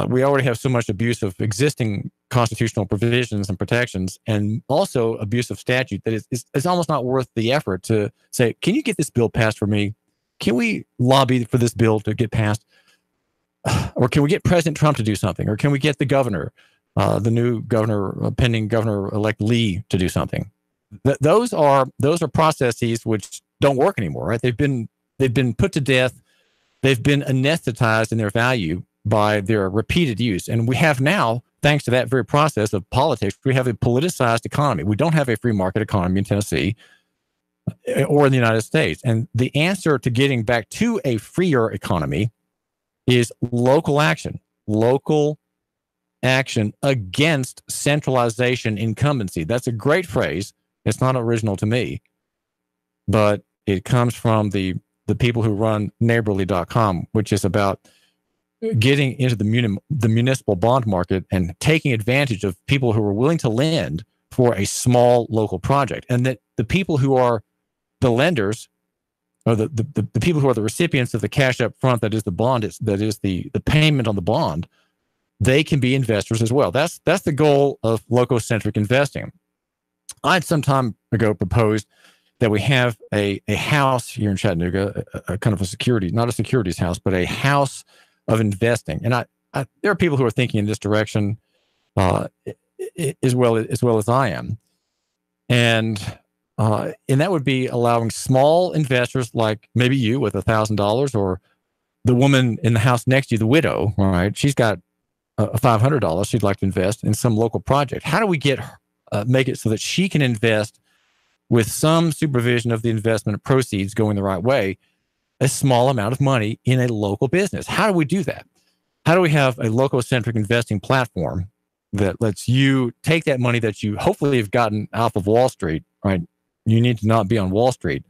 We already have so much abuse of existing constitutional provisions and protections, and also abuse of statute, that it's almost not worth the effort to say, can you get this bill passed for me? Can we lobby for this bill to get passed? Or can we get President Trump to do something? Or can we get the governor, the new governor, pending Governor-elect Lee, to do something? Those are processes which don't work anymore, right? They've been put to death. They've been anesthetized in their value by their repeated use. And we have now, thanks to that very process of politics, we have a politicized economy. We don't have a free market economy in Tennessee or in the United States. And the answer to getting back to a freer economy is local action against centralization incumbency. That's a great phrase. It's not original to me, but it comes from the people who run neighborly.com, which is about getting into the municipal bond market and taking advantage of people who are willing to lend for a small local project. And that the people who are the lenders, or the people who are the recipients of the cash up front, that is the bond, that is the payment on the bond, they can be investors as well. That's the goal of local-centric investing. I had some time ago proposed that we have a house here in Chattanooga, a kind of a security, not a securities house, but a house of investing. And I there are people who are thinking in this direction as well as I am. And that would be allowing small investors like maybe you with $1,000, or the woman in the house next to you, the widow, right? She's got $500 she'd like to invest in some local project. How do we make it so that she can invest with some supervision of the investment proceeds going the right way, a small amount of money in a local business? How do we do that? How do we have a local-centric investing platform that lets you take that money that you hopefully have gotten off of Wall Street, right? You need to not be on Wall Street.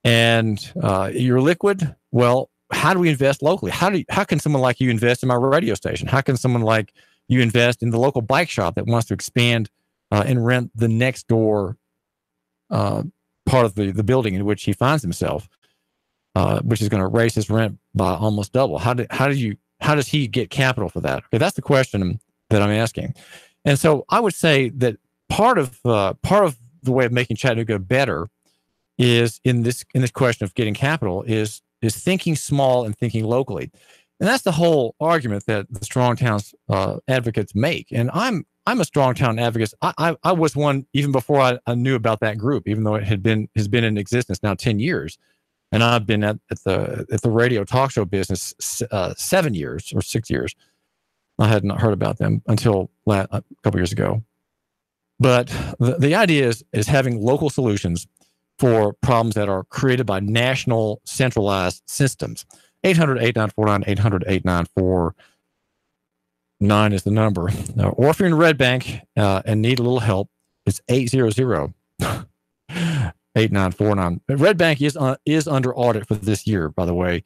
And you're liquid. Well, how do we invest locally? How can someone like you invest in my radio station? How can someone like you invest in the local bike shop that wants to expand and rent the next door part of the building in which he finds himself, which is going to raise his rent by almost double? How does he get capital for that? Okay, that's the question that I'm asking. And so I would say that part of the way of making Chattanooga better is in this question of getting capital is thinking small and thinking locally. And that's the whole argument that the strong towns advocates make. And I'm a strong town advocate. I was one even before I knew about that group, even though it has been in existence now 10 years. And I've been at the radio talk show business 7 years or 6 years. I had not heard about them until a couple years ago. But the idea is having local solutions for problems that are created by national centralized systems. 800-8949, 800-8949 is the number. Or if you're in Red Bank and need a little help, it's 800-8949. Red Bank is under audit for this year, by the way.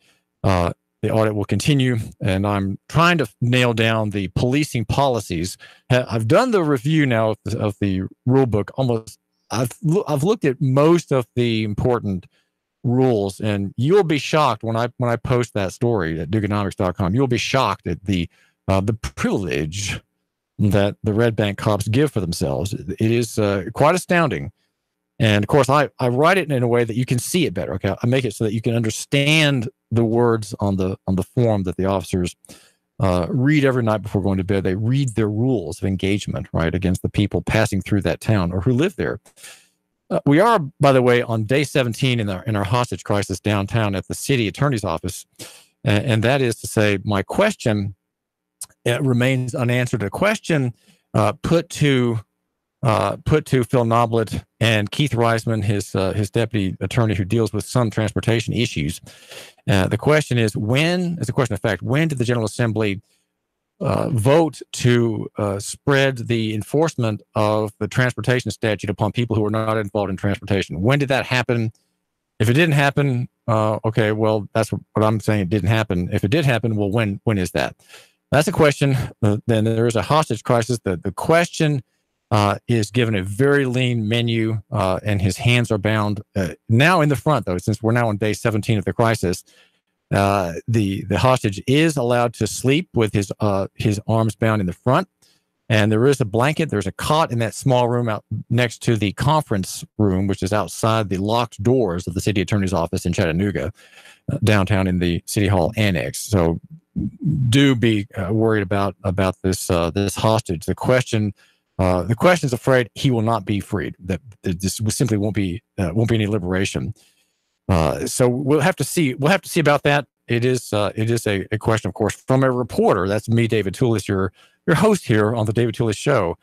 The audit will continue, and I'm trying to nail down the policing policies. I've done the review now of the rule book. I've looked at most of the important rules, and you'll be shocked when I post that story at Dukenomics.com. You'll be shocked at the privilege that the Red Bank cops give for themselves. It is quite astounding. And of course, I write it in a way that you can see it better. Okay, I make it so that you can understand the words on the form that the officers read every night before going to bed. They read their rules of engagement, right, against the people passing through that town or who live there. We are, by the way, on day 17 in our hostage crisis downtown at the city attorney's office, and that is to say, my question remains unanswered. A question put to Phil Noblet and Keith Reisman, his deputy attorney who deals with some transportation issues. The question is, when did the General Assembly vote to spread the enforcement of the transportation statute upon people who are not involved in transportation? When did that happen? If it didn't happen, okay, well, that's what I'm saying. It didn't happen. If it did happen, well, when is that? That's a question. Then there is a hostage crisis. The question is given a very lean menu, and his hands are bound. Now in the front, though, since we're now on day 17 of the crisis, the hostage is allowed to sleep with his arms bound in the front, and there is a blanket. There's a cot in that small room out next to the conference room, which is outside the locked doors of the city attorney's office in Chattanooga, downtown in the City Hall annex. So do be worried about this hostage. The question is afraid he will not be freed. That this simply won't be any liberation. So we'll have to see. We'll have to see about that. It is a question, of course, from a reporter. That's me, David Toulis, your host here on the David Toulis Show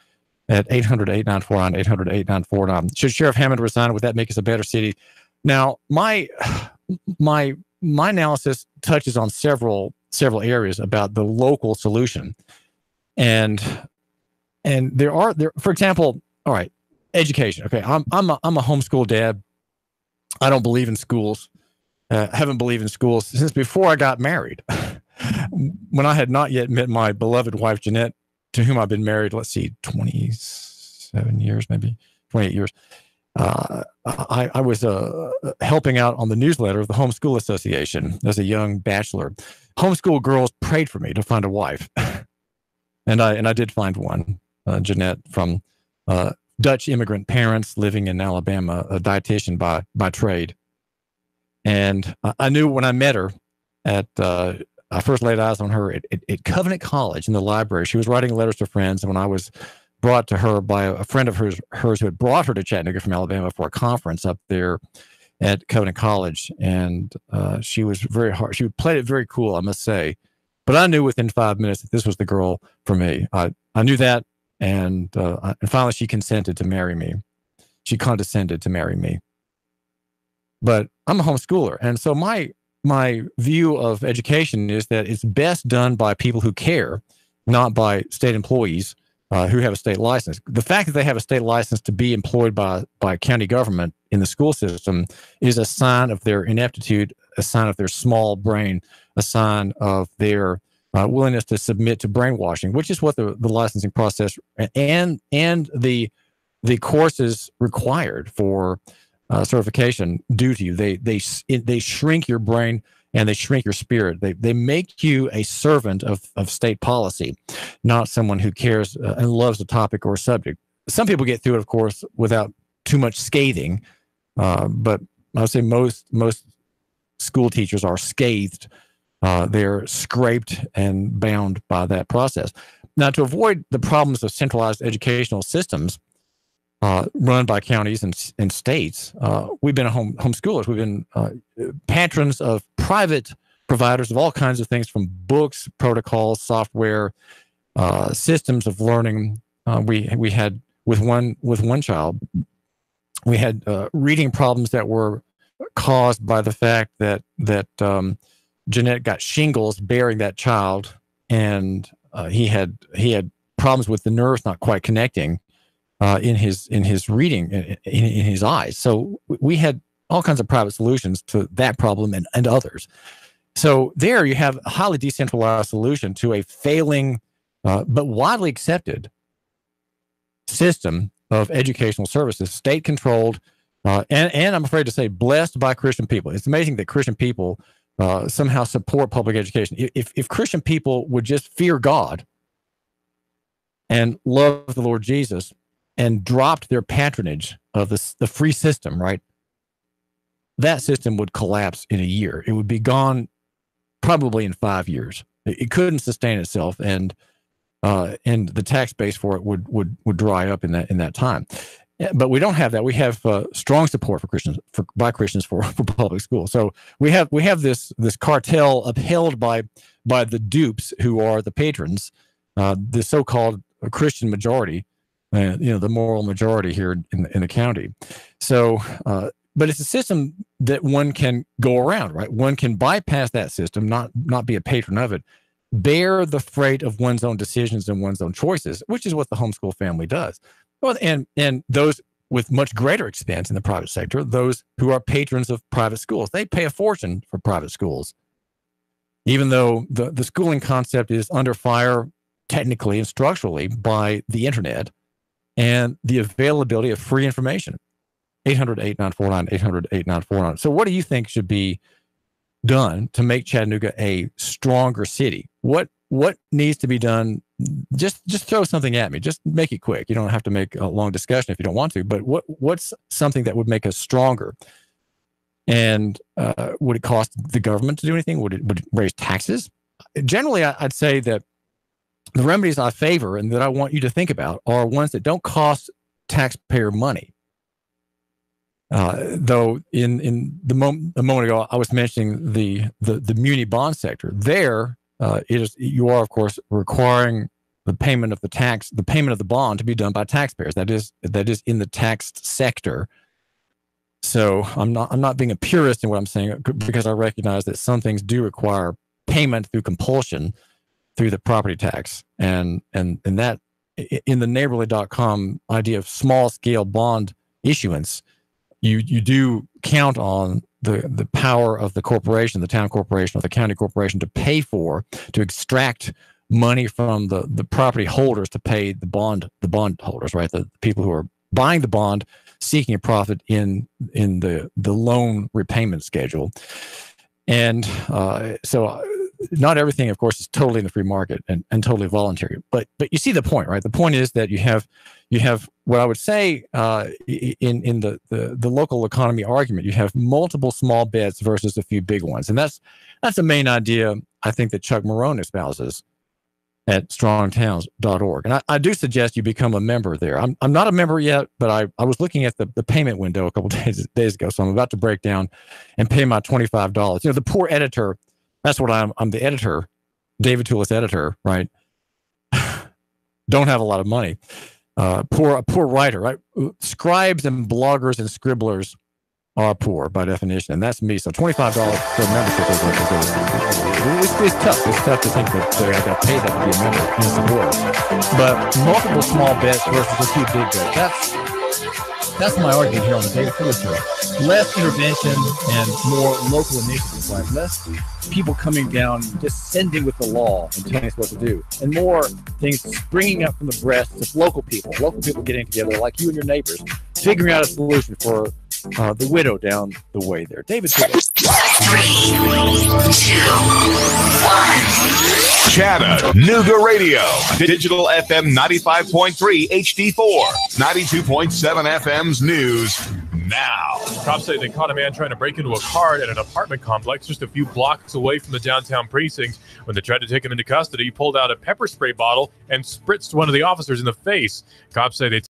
at 800-8949, 800-8949. Should Sheriff Hammond resign? Would that make us a better city? Now, my analysis touches on several areas about the local solution, and there, for example, all right, education. Okay, I'm a homeschool dad. I don't believe in schools. Haven't believed in schools since before I got married. When I had not yet met my beloved wife, Jeanette, to whom I've been married, 27 years, maybe 28 years. I was helping out on the newsletter of the Homeschool Association as a young bachelor. Homeschool girls prayed for me to find a wife. And I did find one, Jeanette, from Dutch immigrant parents living in Alabama, a dietitian by trade. And I knew when I met her I first laid eyes on her at Covenant College in the library. She was writing letters to friends. And when I was brought to her by a friend of hers who had brought her to Chattanooga from Alabama for a conference up there at Covenant College. And she was very hard. She played it very cool, I must say. But I knew within 5 minutes that this was the girl for me. I knew that. And finally, she consented to marry me. She condescended to marry me. But I'm a homeschooler. And so my view of education is that it's best done by people who care, not by state employees who have a state license. The fact that they have a state license to be employed by county government in the school system is a sign of their ineptitude, a sign of their small brain, a sign of their willingness to submit to brainwashing, which is what the licensing process and the courses required for certification do to you. They shrink your brain and they shrink your spirit. They make you a servant of state policy, not someone who cares and loves a topic or a subject. Some people get through it, of course, without too much scathing, but I would say most school teachers are scathed. They're scraped and bound by that process. Now, to avoid the problems of centralized educational systems run by counties and states, we've been homeschoolers. We've been patrons of private providers of all kinds of things, from books, protocols, software, systems of learning. We had with one child, we had reading problems that were caused by the fact that Jeanette got shingles bearing that child, and he had problems with the nerves not quite connecting in his reading in his eyes. So we had all kinds of private solutions to that problem and others. So there you have a highly decentralized solution to a failing but widely accepted system of educational services, state controlled, and I'm afraid to say blessed by Christian people. It's amazing that Christian people somehow support public education. If Christian people would just fear God and love the Lord Jesus and dropped their patronage of the free system, right, that system would collapse in a year. It would be gone probably in 5 years. It couldn't sustain itself, and the tax base for it would dry up in that time. But we don't have that. We have strong support for Christians by Christians for public schools. So we have this cartel upheld by the dupes who are the patrons, the so-called Christian majority, the moral majority here in the county. So, but it's a system that one can go around, right? One can bypass that system, not be a patron of it, bear the freight of one's own decisions and one's own choices, which is what the homeschool family does. Well, and those with much greater expense in the private sector, those who are patrons of private schools, they pay a fortune for private schools, even though the schooling concept is under fire technically and structurally by the internet and the availability of free information. 800-8949, 800-8949. So what do you think should be done to make Chattanooga a stronger city? What needs to be done? Just throw something at me. Just make it quick. You don't have to make a long discussion if you don't want to, but what's something that would make us stronger? And would it cost the government to do anything? Would it raise taxes? Generally, I'd say that the remedies I favor and that I want you to think about are ones that don't cost taxpayer money. Though a moment ago, I was mentioning the muni bond sector. There, you are, of course, requiring the payment of the bond to be done by taxpayers. That is in the taxed sector. So I'm not being a purist in what I'm saying, because I recognize that some things do require payment through compulsion through the property tax, and that in the neighborly.com idea of small scale bond issuance, you do count on the power of the corporation, the town corporation or the county corporation, to extract money from the property holders to pay the bond holders, right? The people who are buying the bond, seeking a profit in the loan repayment schedule. And so not everything, of course, is totally in the free market and totally voluntary. But you see the point, right? The point is that you have what I would say in the local economy argument. You have multiple small bets versus a few big ones, and that's the main idea I think that Chuck Marohn espouses at strongtowns.org. And I do suggest you become a member there. I'm not a member yet, but I was looking at the payment window a couple days ago, so I'm about to break down and pay my $25. The poor editor. That's what I'm the editor, David Toulis editor, right? Don't have a lot of money. Poor writer, right? Scribes and bloggers and scribblers are poor by definition, and that's me. So $25 for a membership is tough. It's tough to think that I got paid that to be a member and support. But multiple small bets versus a few big bets. That's my argument here on the David Toulis Show. Less intervention and more local initiatives, like less people coming down, just sending with the law and telling us what to do, and more things springing up from the breasts of local people getting together, like you and your neighbors, figuring out a solution for the widow down the way there. David Toulis. 3, 2, 1. Chattanooga Radio, digital FM 95.3 HD4, 92.7 FM's news now. Cops say they caught a man trying to break into a car at an apartment complex just a few blocks away from the downtown precinct. When they tried to take him into custody, he pulled out a pepper spray bottle and spritzed one of the officers in the face. Cops say they